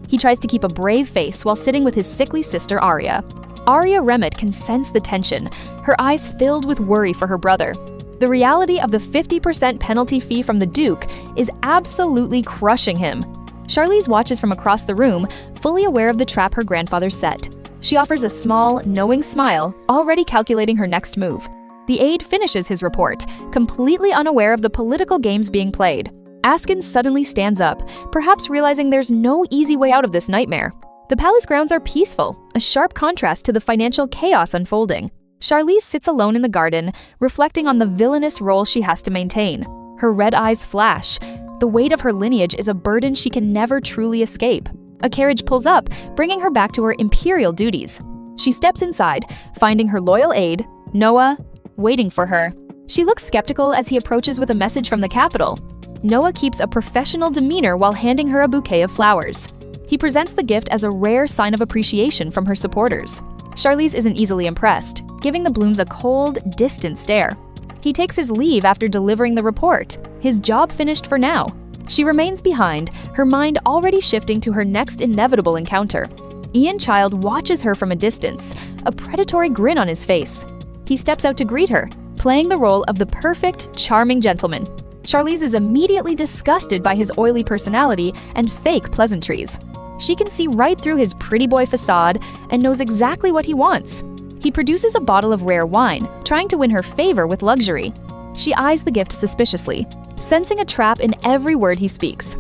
He tries to keep a brave face while sitting with his sickly sister Arya. Remut can sense the tension, her eyes filled with worry for her brother. The reality of the 50% penalty fee from the Duke is absolutely crushing him. Charlize watches from across the room, fully aware of the trap her grandfather set. She offers a small, knowing smile, already calculating her next move. The aide finishes his report, completely unaware of the political games being played. Askin suddenly stands up, perhaps realizing there's no easy way out of this nightmare. The palace grounds are peaceful, a sharp contrast to the financial chaos unfolding. Charlize sits alone in the garden, reflecting on the villainous role she has to maintain. Her red eyes flash. The weight of her lineage is a burden she can never truly escape. A carriage pulls up, bringing her back to her Imperial duties. She steps inside, finding her loyal aide, Noah, waiting for her. She looks skeptical as he approaches with a message from the capital. Noah keeps a professional demeanor while handing her a bouquet of flowers. He presents the gift as a rare sign of appreciation from her supporters. Charlize isn't easily impressed, giving the blooms a cold, distant stare. He takes his leave after delivering the report, his job finished for now. She remains behind, her mind already shifting to her next inevitable encounter. Ian Child watches her from a distance, a predatory grin on his face. He steps out to greet her, playing the role of the perfect, charming gentleman. Charlize is immediately disgusted by his oily personality and fake pleasantries. She can see right through his pretty boy facade and knows exactly what he wants. He produces a bottle of rare wine, trying to win her favor with luxury. She eyes the gift suspiciously, sensing a trap in every word he speaks.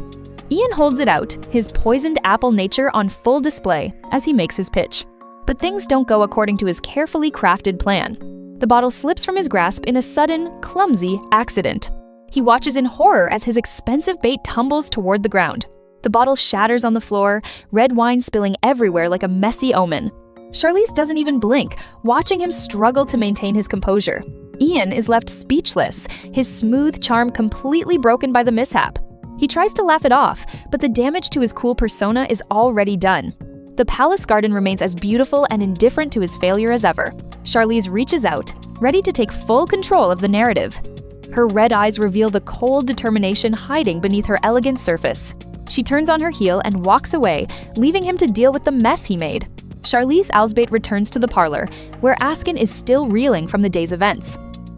Ian holds it out, his poisoned apple nature on full display as he makes his pitch. But things don't go according to his carefully crafted plan. The bottle slips from his grasp in a sudden, clumsy accident. He watches in horror as his expensive bait tumbles toward the ground. The bottle shatters on the floor, red wine spilling everywhere like a messy omen. Charlize doesn't even blink, watching him struggle to maintain his composure. Ian is left speechless, his smooth charm completely broken by the mishap. He tries to laugh it off, but the damage to his cool persona is already done. The palace garden remains as beautiful and indifferent to his failure as ever. Charlize reaches out, ready to take full control of the narrative. Her red eyes reveal the cold determination hiding beneath her elegant surface. She turns on her heel and walks away, leaving him to deal with the mess he made. Charlize Owlsbait returns to the parlor, where Askin is still reeling from the day's events.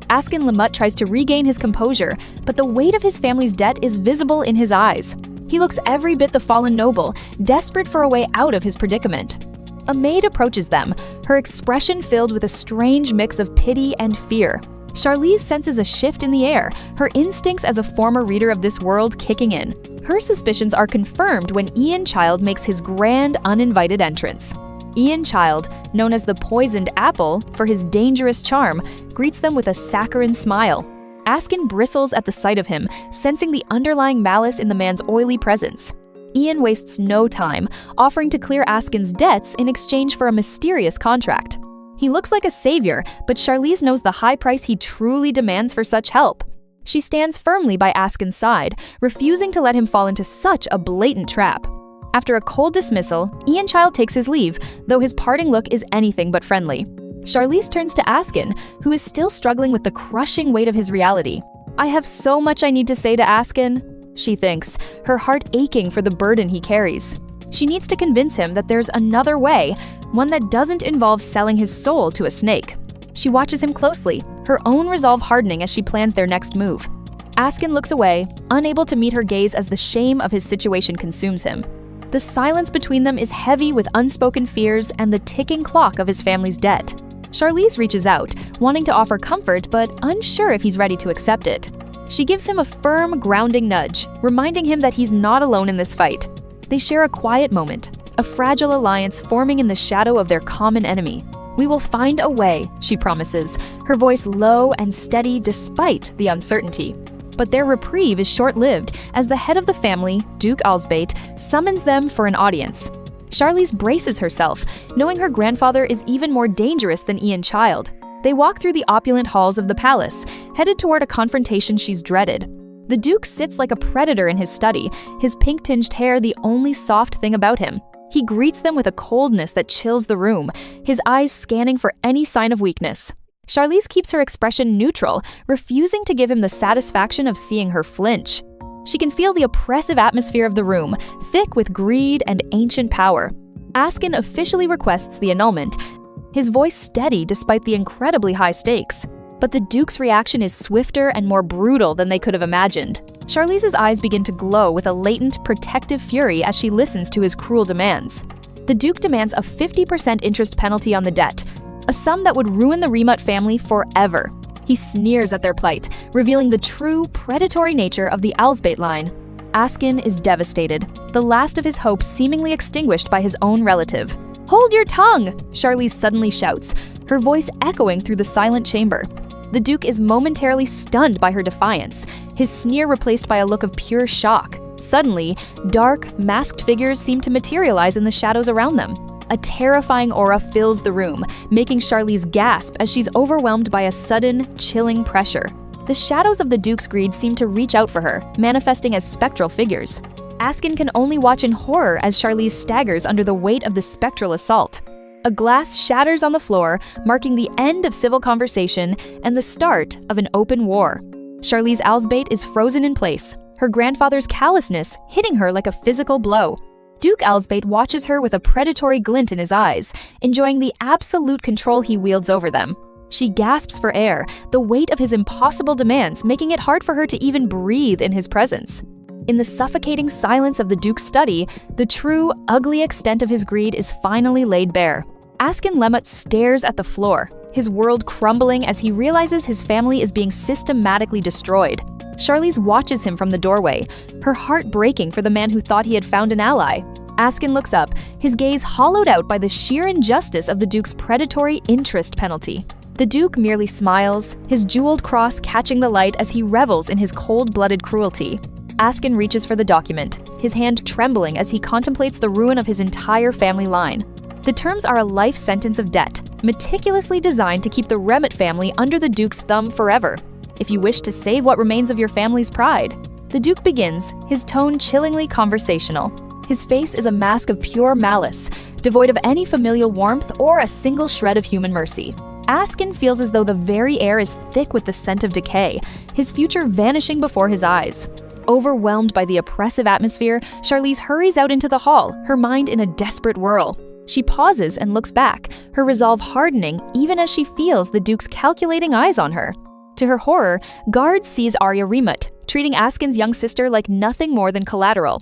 Askin Lemut tries to regain his composure, but the weight of his family's debt is visible in his eyes. He looks every bit the fallen noble, desperate for a way out of his predicament. A maid approaches them, her expression filled with a strange mix of pity and fear. Charlize senses a shift in the air, her instincts as a former reader of this world kicking in. Her suspicions are confirmed when Ian Child makes his grand, uninvited entrance. Ian Child, known as the Poisoned Apple for his dangerous charm, greets them with a saccharine smile. Askin bristles at the sight of him, sensing the underlying malice in the man's oily presence. Ian wastes no time, offering to clear Askin's debts in exchange for a mysterious contract. He looks like a savior, but Charlize knows the high price he truly demands for such help. She stands firmly by Askin's side, refusing to let him fall into such a blatant trap. After a cold dismissal, Ian Child takes his leave, though his parting look is anything but friendly. Charlize turns to Askin, who is still struggling with the crushing weight of his reality. "I have so much I need to say to Askin," she thinks, her heart aching for the burden he carries. She needs to convince him that there's another way, one that doesn't involve selling his soul to a snake. She watches him closely, her own resolve hardening as she plans their next move. Askin looks away, unable to meet her gaze as the shame of his situation consumes him. The silence between them is heavy with unspoken fears and the ticking clock of his family's debt. Charlize reaches out, wanting to offer comfort but unsure if he's ready to accept it. She gives him a firm, grounding nudge, reminding him that he's not alone in this fight. They share a quiet moment, a fragile alliance forming in the shadow of their common enemy. "We will find a way," she promises, her voice low and steady despite the uncertainty. But their reprieve is short-lived as the head of the family, Duke Alsbate, summons them for an audience. Charlize braces herself, knowing her grandfather is even more dangerous than Ian Child. They walk through the opulent halls of the palace, headed toward a confrontation she's dreaded. The Duke sits like a predator in his study, his pink-tinged hair the only soft thing about him. He greets them with a coldness that chills the room, his eyes scanning for any sign of weakness. Charlize keeps her expression neutral, refusing to give him the satisfaction of seeing her flinch. She can feel the oppressive atmosphere of the room, thick with greed and ancient power. Askin officially requests the annulment, his voice steady despite the incredibly high stakes. But the Duke's reaction is swifter and more brutal than they could have imagined. Charlize's eyes begin to glow with a latent, protective fury as she listens to his cruel demands. The Duke demands a 50% interest penalty on the debt, a sum that would ruin the Remut family forever. He sneers at their plight, revealing the true, predatory nature of the Alsbate line. Askin is devastated, the last of his hopes seemingly extinguished by his own relative. "Hold your tongue!" Charlize suddenly shouts, her voice echoing through the silent chamber. The Duke is momentarily stunned by her defiance, his sneer replaced by a look of pure shock. Suddenly, dark, masked figures seem to materialize in the shadows around them. A terrifying aura fills the room, making Charlize gasp as she's overwhelmed by a sudden, chilling pressure. The shadows of the Duke's greed seem to reach out for her, manifesting as spectral figures. Askin can only watch in horror as Charlize staggers under the weight of the spectral assault. A glass shatters on the floor, marking the end of civil conversation and the start of an open war. Charlize Alsbate is frozen in place, her grandfather's callousness hitting her like a physical blow. Duke Alsbate watches her with a predatory glint in his eyes, enjoying the absolute control he wields over them. She gasps for air, the weight of his impossible demands making it hard for her to even breathe in his presence. In the suffocating silence of the Duke's study, the true, ugly extent of his greed is finally laid bare. Askin Lemut stares at the floor, his world crumbling as he realizes his family is being systematically destroyed. Charlize watches him from the doorway, her heart breaking for the man who thought he had found an ally. Askin looks up, his gaze hollowed out by the sheer injustice of the Duke's predatory interest penalty. The Duke merely smiles, his jeweled cross catching the light as he revels in his cold-blooded cruelty. Askin reaches for the document, his hand trembling as he contemplates the ruin of his entire family line. The terms are a life sentence of debt, meticulously designed to keep the Remut family under the Duke's thumb forever. If you wish to save what remains of your family's pride. The Duke begins, his tone chillingly conversational. His face is a mask of pure malice, devoid of any familial warmth or a single shred of human mercy. Askin feels as though the very air is thick with the scent of decay, his future vanishing before his eyes. Overwhelmed by the oppressive atmosphere, Charlize hurries out into the hall, her mind in a desperate whirl. She pauses and looks back, her resolve hardening even as she feels the Duke's calculating eyes on her. To her horror, Guard sees Arya Remut, treating Askin's young sister like nothing more than collateral.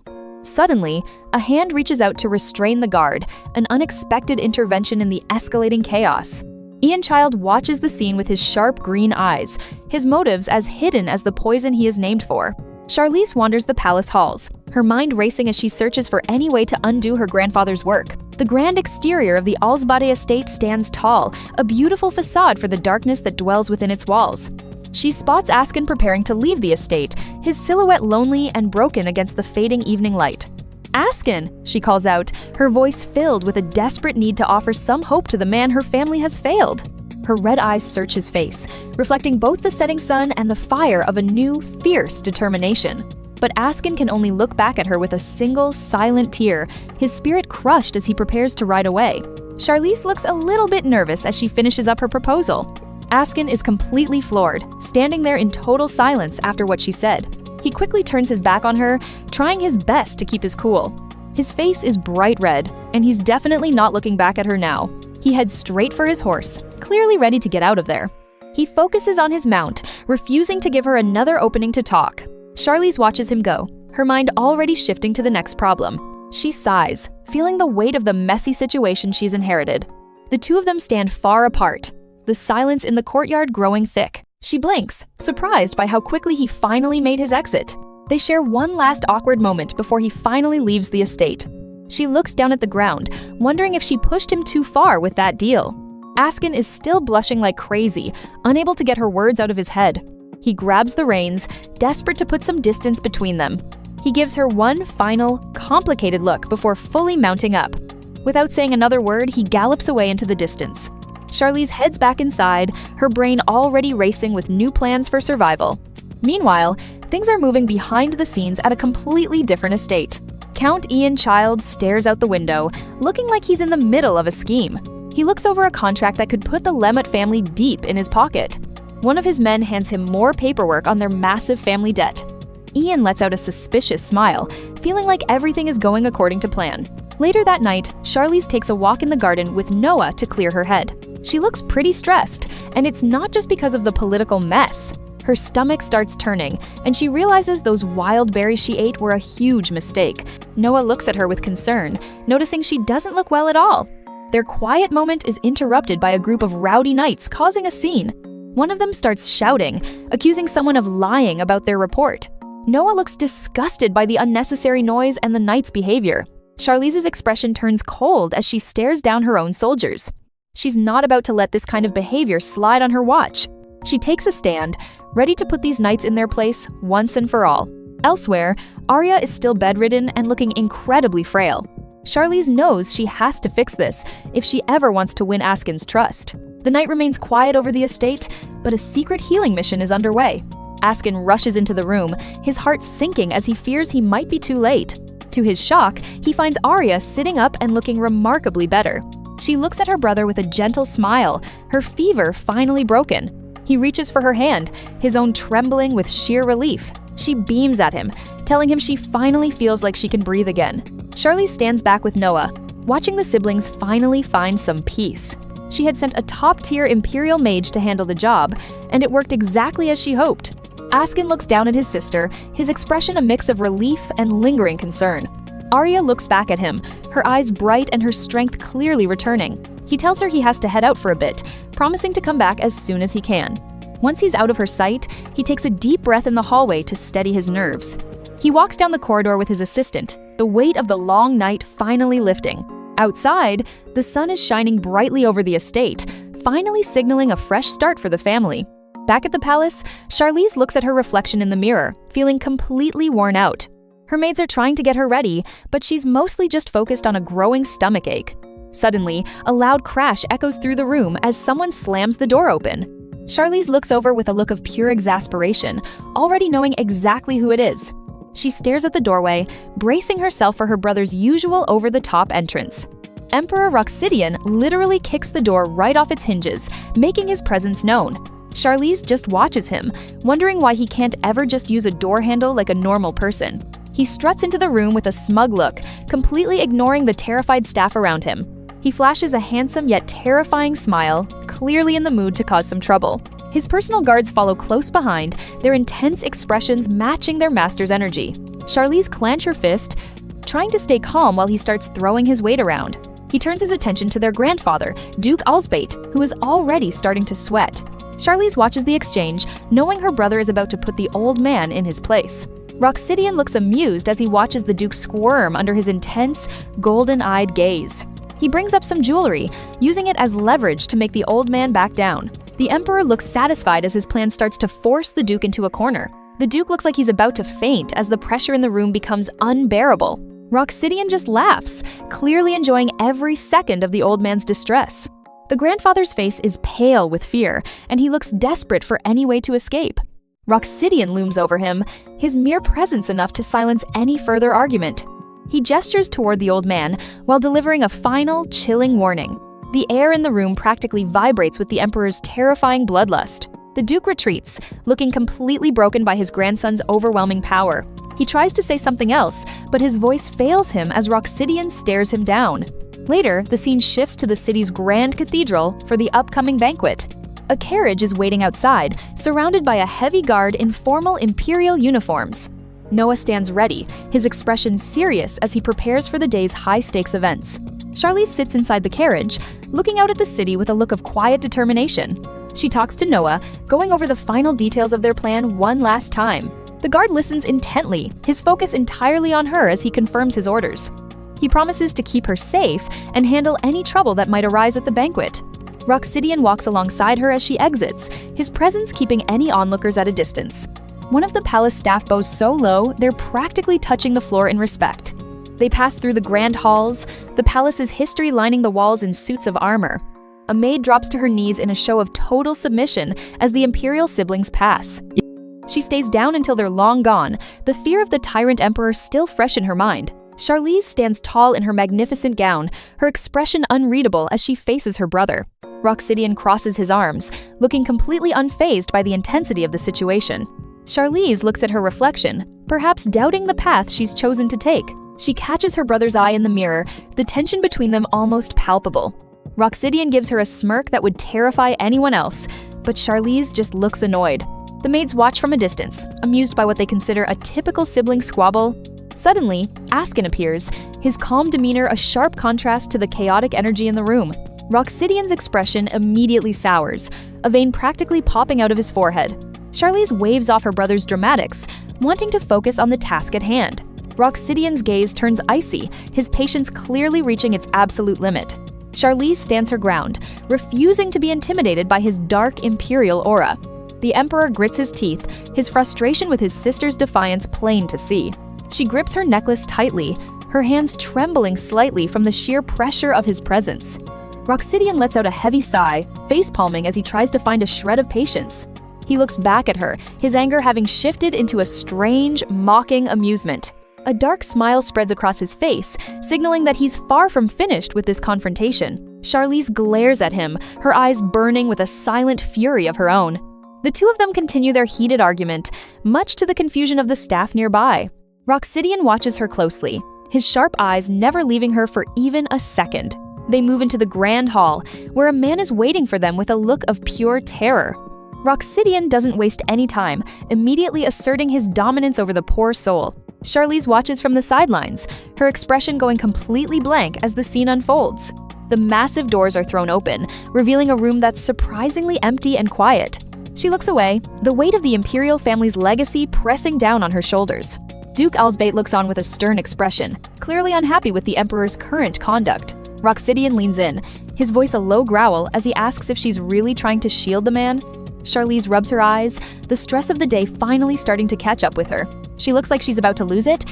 Suddenly, a hand reaches out to restrain the guard, an unexpected intervention in the escalating chaos. Ian Child watches the scene with his sharp green eyes, his motives as hidden as the poison he is named for. Charlize wanders the palace halls, her mind racing as she searches for any way to undo her grandfather's work. The grand exterior of the Alsbade estate stands tall, a beautiful facade for the darkness that dwells within its walls. She spots Askin preparing to leave the estate, his silhouette lonely and broken against the fading evening light. "Askin!" she calls out, her voice filled with a desperate need to offer some hope to the man her family has failed. Her red eyes search his face, reflecting both the setting sun and the fire of a new, fierce determination. But Askin can only look back at her with a single, silent tear, his spirit crushed as he prepares to ride away. Charlize looks a little bit nervous as she finishes up her proposal. Askin is completely floored, standing there in total silence after what she said. He quickly turns his back on her, trying his best to keep his cool. His face is bright red, and he's definitely not looking back at her now. He heads straight for his horse, clearly ready to get out of there. He focuses on his mount, refusing to give her another opening to talk. Charlize watches him go, her mind already shifting to the next problem. She sighs, feeling the weight of the messy situation she's inherited. The two of them stand far apart, the silence in the courtyard growing thick. She blinks, surprised by how quickly he finally made his exit. They share one last awkward moment before he finally leaves the estate. She looks down at the ground, wondering if she pushed him too far with that deal. Askin is still blushing like crazy, unable to get her words out of his head. He grabs the reins, desperate to put some distance between them. He gives her one final, complicated look before fully mounting up. Without saying another word, he gallops away into the distance. Charlize heads back inside, her brain already racing with new plans for survival. Meanwhile, things are moving behind the scenes at a completely different estate. Count Ian Child stares out the window, looking like he's in the middle of a scheme. He looks over a contract that could put the Lemut family deep in his pocket. One of his men hands him more paperwork on their massive family debt. Ian lets out a suspicious smile, feeling like everything is going according to plan. Later that night, Charlize takes a walk in the garden with Noah to clear her head. She looks pretty stressed, and it's not just because of the political mess. Her stomach starts turning, and she realizes those wild berries she ate were a huge mistake. Noah looks at her with concern, noticing she doesn't look well at all. Their quiet moment is interrupted by a group of rowdy knights causing a scene. One of them starts shouting, accusing someone of lying about their report. Noah looks disgusted by the unnecessary noise and the knights' behavior. Charlize's expression turns cold as she stares down her own soldiers. She's not about to let this kind of behavior slide on her watch. She takes a stand, ready to put these knights in their place once and for all. Elsewhere, Arya is still bedridden and looking incredibly frail. Charlize knows she has to fix this if she ever wants to win Askin's trust. The night remains quiet over the estate, but a secret healing mission is underway. Askin rushes into the room, his heart sinking as he fears he might be too late. To his shock, he finds Arya sitting up and looking remarkably better. She looks at her brother with a gentle smile, her fever finally broken. He reaches for her hand, his own trembling with sheer relief. She beams at him, telling him she finally feels like she can breathe again. Charlize stands back with Noah, watching the siblings finally find some peace. She had sent a top-tier Imperial mage to handle the job, and it worked exactly as she hoped. Askin looks down at his sister, his expression a mix of relief and lingering concern. Arya looks back at him, her eyes bright and her strength clearly returning. He tells her he has to head out for a bit, promising to come back as soon as he can. Once he's out of her sight, he takes a deep breath in the hallway to steady his nerves. He walks down the corridor with his assistant, the weight of the long night finally lifting. Outside, the sun is shining brightly over the estate, finally signaling a fresh start for the family. Back at the palace, Charlize looks at her reflection in the mirror, feeling completely worn out. Her maids are trying to get her ready, but she's mostly just focused on a growing stomachache. Suddenly, a loud crash echoes through the room as someone slams the door open. Charlize looks over with a look of pure exasperation, already knowing exactly who it is. She stares at the doorway, bracing herself for her brother's usual over-the-top entrance. Emperor Roxidian literally kicks the door right off its hinges, making his presence known. Charlize just watches him, wondering why he can't ever just use a door handle like a normal person. He struts into the room with a smug look, completely ignoring the terrified staff around him. He flashes a handsome yet terrifying smile, clearly in the mood to cause some trouble. His personal guards follow close behind, their intense expressions matching their master's energy. Charlize clenches her fist, trying to stay calm while he starts throwing his weight around. He turns his attention to their grandfather, Duke Alsbate, who is already starting to sweat. Charlize watches the exchange, knowing her brother is about to put the old man in his place. Roxidian looks amused as he watches the Duke squirm under his intense, golden-eyed gaze. He brings up some jewelry, using it as leverage to make the old man back down. The Emperor looks satisfied as his plan starts to force the Duke into a corner. The Duke looks like he's about to faint as the pressure in the room becomes unbearable. Roxidian just laughs, clearly enjoying every second of the old man's distress. The grandfather's face is pale with fear, and he looks desperate for any way to escape. Roxidian looms over him, his mere presence enough to silence any further argument. He gestures toward the old man while delivering a final, chilling warning. The air in the room practically vibrates with the Emperor's terrifying bloodlust. The Duke retreats, looking completely broken by his grandson's overwhelming power. He tries to say something else, but his voice fails him as Roxidian stares him down. Later, the scene shifts to the city's grand cathedral for the upcoming banquet. A carriage is waiting outside, surrounded by a heavy guard in formal Imperial uniforms. Noah stands ready, his expression serious as he prepares for the day's high-stakes events. Charlize sits inside the carriage, looking out at the city with a look of quiet determination. She talks to Noah, going over the final details of their plan one last time. The guard listens intently, his focus entirely on her as he confirms his orders. He promises to keep her safe and handle any trouble that might arise at the banquet. Roxidian walks alongside her as she exits, his presence keeping any onlookers at a distance. One of the palace staff bows so low, they're practically touching the floor in respect. They pass through the grand halls, the palace's history lining the walls in suits of armor. A maid drops to her knees in a show of total submission as the Imperial siblings pass. She stays down until they're long gone, the fear of the Tyrant Emperor still fresh in her mind. Charlize stands tall in her magnificent gown, her expression unreadable as she faces her brother. Roxidian crosses his arms, looking completely unfazed by the intensity of the situation. Charlize looks at her reflection, perhaps doubting the path she's chosen to take. She catches her brother's eye in the mirror, the tension between them almost palpable. Roxidian gives her a smirk that would terrify anyone else, but Charlize just looks annoyed. The maids watch from a distance, amused by what they consider a typical sibling squabble. Suddenly, Askin appears, his calm demeanor a sharp contrast to the chaotic energy in the room. Roxidian's expression immediately sours, a vein practically popping out of his forehead. Charlize waves off her brother's dramatics, wanting to focus on the task at hand. Roxidian's gaze turns icy, his patience clearly reaching its absolute limit. Charlize stands her ground, refusing to be intimidated by his dark Imperial aura. The Emperor grits his teeth, his frustration with his sister's defiance plain to see. She grips her necklace tightly, her hands trembling slightly from the sheer pressure of his presence. Roxidian lets out a heavy sigh, face-palming as he tries to find a shred of patience. He looks back at her, his anger having shifted into a strange, mocking amusement. A dark smile spreads across his face, signaling that he's far from finished with this confrontation. Charlize glares at him, her eyes burning with a silent fury of her own. The two of them continue their heated argument, much to the confusion of the staff nearby. Roxidian watches her closely, his sharp eyes never leaving her for even a second. They move into the grand hall, where a man is waiting for them with a look of pure terror. Roxidian doesn't waste any time, immediately asserting his dominance over the poor soul. Charlize watches from the sidelines, her expression going completely blank as the scene unfolds. The massive doors are thrown open, revealing a room that's surprisingly empty and quiet. She looks away, the weight of the Imperial family's legacy pressing down on her shoulders. Duke Alsbate looks on with a stern expression, clearly unhappy with the Emperor's current conduct. Roxidian leans in, his voice a low growl as he asks if she's really trying to shield the man. Charlize rubs her eyes, the stress of the day finally starting to catch up with her. She looks like she's about to lose it,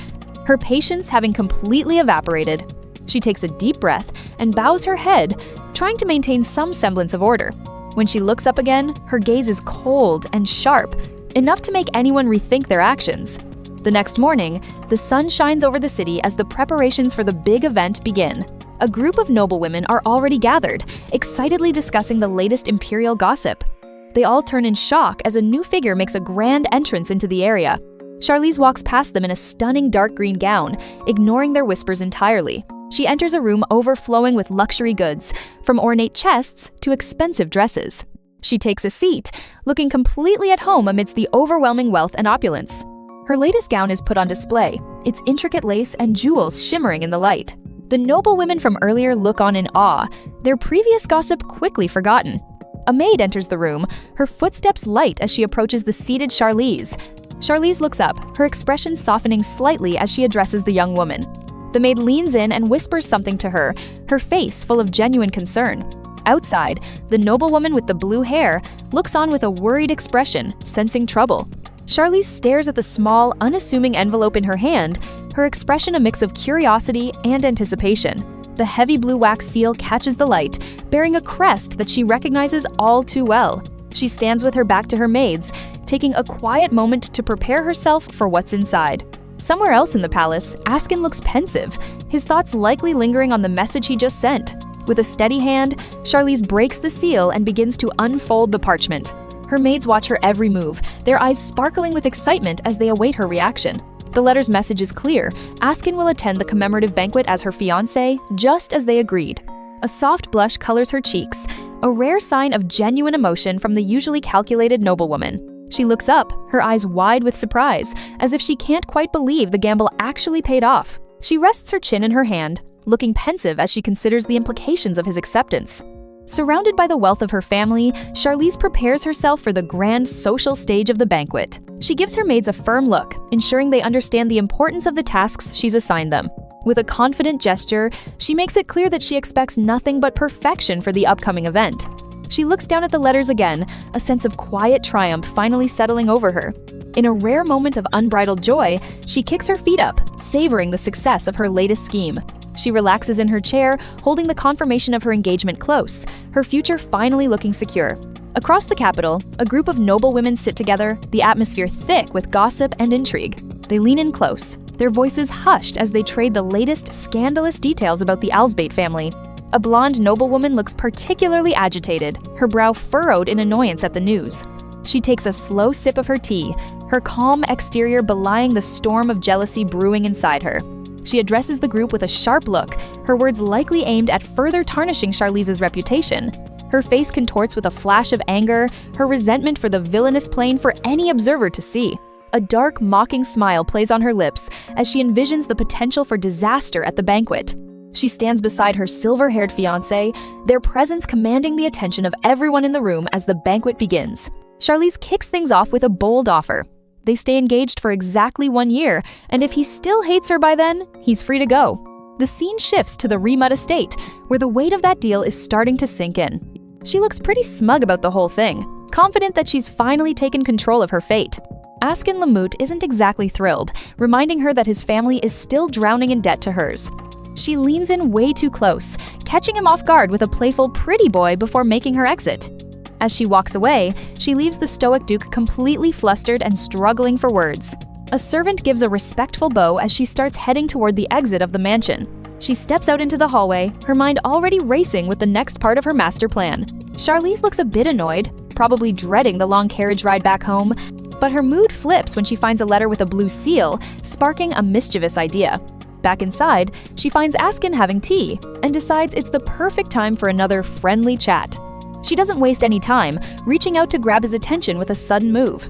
her patience having completely evaporated. She takes a deep breath and bows her head, trying to maintain some semblance of order. When she looks up again, her gaze is cold and sharp, enough to make anyone rethink their actions. The next morning, the sun shines over the city as the preparations for the big event begin. A group of noblewomen are already gathered, excitedly discussing the latest Imperial gossip. They all turn in shock as a new figure makes a grand entrance into the area. Charlize walks past them in a stunning dark green gown, ignoring their whispers entirely. She enters a room overflowing with luxury goods, from ornate chests to expensive dresses. She takes a seat, looking completely at home amidst the overwhelming wealth and opulence. Her latest gown is put on display, its intricate lace and jewels shimmering in the light. The noblewomen from earlier look on in awe, their previous gossip quickly forgotten. A maid enters the room, her footsteps light as she approaches the seated Charlize. Charlize looks up, her expression softening slightly as she addresses the young woman. The maid leans in and whispers something to her, her face full of genuine concern. Outside, the noblewoman with the blue hair looks on with a worried expression, sensing trouble. Charlize stares at the small, unassuming envelope in her hand, her expression a mix of curiosity and anticipation. The heavy blue wax seal catches the light, bearing a crest that she recognizes all too well. She stands with her back to her maids, taking a quiet moment to prepare herself for what's inside. Somewhere else in the palace, Askin looks pensive, his thoughts likely lingering on the message he just sent. With a steady hand, Charlize breaks the seal and begins to unfold the parchment. Her maids watch her every move, their eyes sparkling with excitement as they await her reaction. The letter's message is clear. Askin will attend the commemorative banquet as her fiancé, just as they agreed. A soft blush colors her cheeks, a rare sign of genuine emotion from the usually calculated noblewoman. She looks up, her eyes wide with surprise, as if she can't quite believe the gamble actually paid off. She rests her chin in her hand, looking pensive as she considers the implications of his acceptance. Surrounded by the wealth of her family, Charlize prepares herself for the grand social stage of the banquet. She gives her maids a firm look, ensuring they understand the importance of the tasks she's assigned them. With a confident gesture, she makes it clear that she expects nothing but perfection for the upcoming event. She looks down at the letters again, a sense of quiet triumph finally settling over her. In a rare moment of unbridled joy, she kicks her feet up, savoring the success of her latest scheme. She relaxes in her chair, holding the confirmation of her engagement close, her future finally looking secure. Across the capital, a group of noble women sit together, the atmosphere thick with gossip and intrigue. They lean in close, their voices hushed as they trade the latest scandalous details about the Alsbate family. A blonde noblewoman looks particularly agitated, her brow furrowed in annoyance at the news. She takes a slow sip of her tea, her calm exterior belying the storm of jealousy brewing inside her. She addresses the group with a sharp look, her words likely aimed at further tarnishing Charlize's reputation. Her face contorts with a flash of anger, her resentment for the villainous plain for any observer to see. A dark, mocking smile plays on her lips as she envisions the potential for disaster at the banquet. She stands beside her silver-haired fiancé, their presence commanding the attention of everyone in the room as the banquet begins. Charlize kicks things off with a bold offer. They stay engaged for exactly 1 year, and if he still hates her by then, he's free to go. The scene shifts to the Remut estate, where the weight of that deal is starting to sink in. She looks pretty smug about the whole thing, confident that she's finally taken control of her fate. Askin Lemut isn't exactly thrilled, reminding her that his family is still drowning in debt to hers. She leans in way too close, catching him off guard with a playful pretty boy before making her exit. As she walks away, she leaves the stoic Duke completely flustered and struggling for words. A servant gives a respectful bow as she starts heading toward the exit of the mansion. She steps out into the hallway, her mind already racing with the next part of her master plan. Charlize looks a bit annoyed, probably dreading the long carriage ride back home, but her mood flips when she finds a letter with a blue seal, sparking a mischievous idea. Back inside, she finds Askin having tea and decides it's the perfect time for another friendly chat. She doesn't waste any time, reaching out to grab his attention with a sudden move.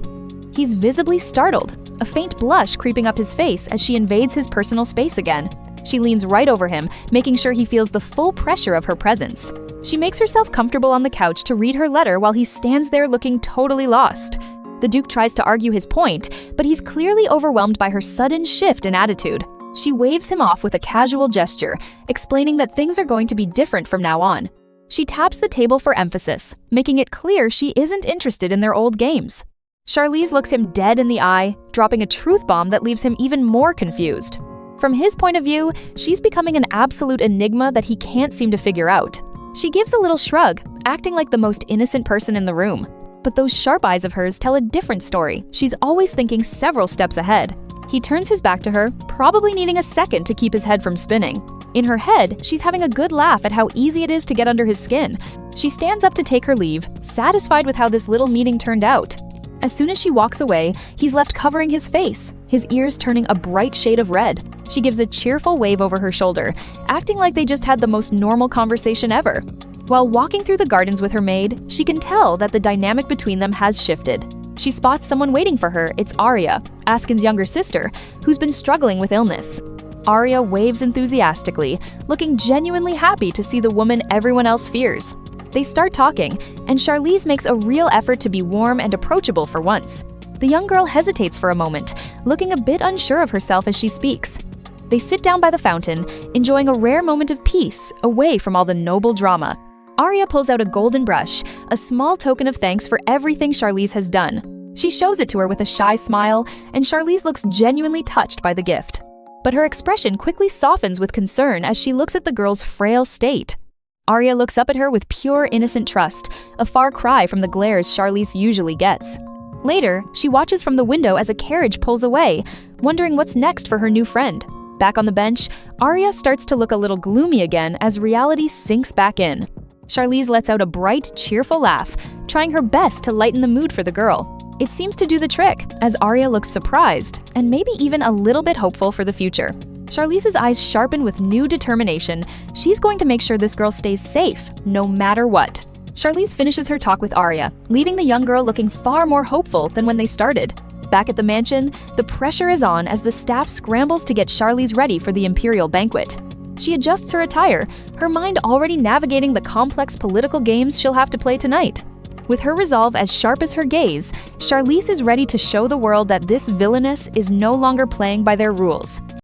He's visibly startled, a faint blush creeping up his face as she invades his personal space again. She leans right over him, making sure he feels the full pressure of her presence. She makes herself comfortable on the couch to read her letter while he stands there looking totally lost. The Duke tries to argue his point, but he's clearly overwhelmed by her sudden shift in attitude. She waves him off with a casual gesture, explaining that things are going to be different from now on. She taps the table for emphasis, making it clear she isn't interested in their old games. Charlize looks him dead in the eye, dropping a truth bomb that leaves him even more confused. From his point of view, she's becoming an absolute enigma that he can't seem to figure out. She gives a little shrug, acting like the most innocent person in the room. But those sharp eyes of hers tell a different story. She's always thinking several steps ahead. He turns his back to her, probably needing a second to keep his head from spinning. In her head, she's having a good laugh at how easy it is to get under his skin. She stands up to take her leave, satisfied with how this little meeting turned out. As soon as she walks away, he's left covering his face, his ears turning a bright shade of red. She gives a cheerful wave over her shoulder, acting like they just had the most normal conversation ever. While walking through the gardens with her maid, she can tell that the dynamic between them has shifted. She spots someone waiting for her. It's Arya, Askin's younger sister, who's been struggling with illness. Arya waves enthusiastically, looking genuinely happy to see the woman everyone else fears. They start talking, and Charlize makes a real effort to be warm and approachable for once. The young girl hesitates for a moment, looking a bit unsure of herself as she speaks. They sit down by the fountain, enjoying a rare moment of peace, away from all the noble drama. Arya pulls out a golden brush, a small token of thanks for everything Charlize has done. She shows it to her with a shy smile, and Charlize looks genuinely touched by the gift. But her expression quickly softens with concern as she looks at the girl's frail state. Arya looks up at her with pure, innocent trust, a far cry from the glares Charlize usually gets. Later, she watches from the window as a carriage pulls away, wondering what's next for her new friend. Back on the bench, Arya starts to look a little gloomy again as reality sinks back in. Charlize lets out a bright, cheerful laugh, trying her best to lighten the mood for the girl. It seems to do the trick, as Arya looks surprised, and maybe even a little bit hopeful for the future. Charlize's eyes sharpen with new determination. She's going to make sure this girl stays safe, no matter what. Charlize finishes her talk with Arya, leaving the young girl looking far more hopeful than when they started. Back at the mansion, the pressure is on as the staff scrambles to get Charlize ready for the Imperial banquet. She adjusts her attire, her mind already navigating the complex political games she'll have to play tonight. With her resolve as sharp as her gaze, Charlize is ready to show the world that this villainess is no longer playing by their rules.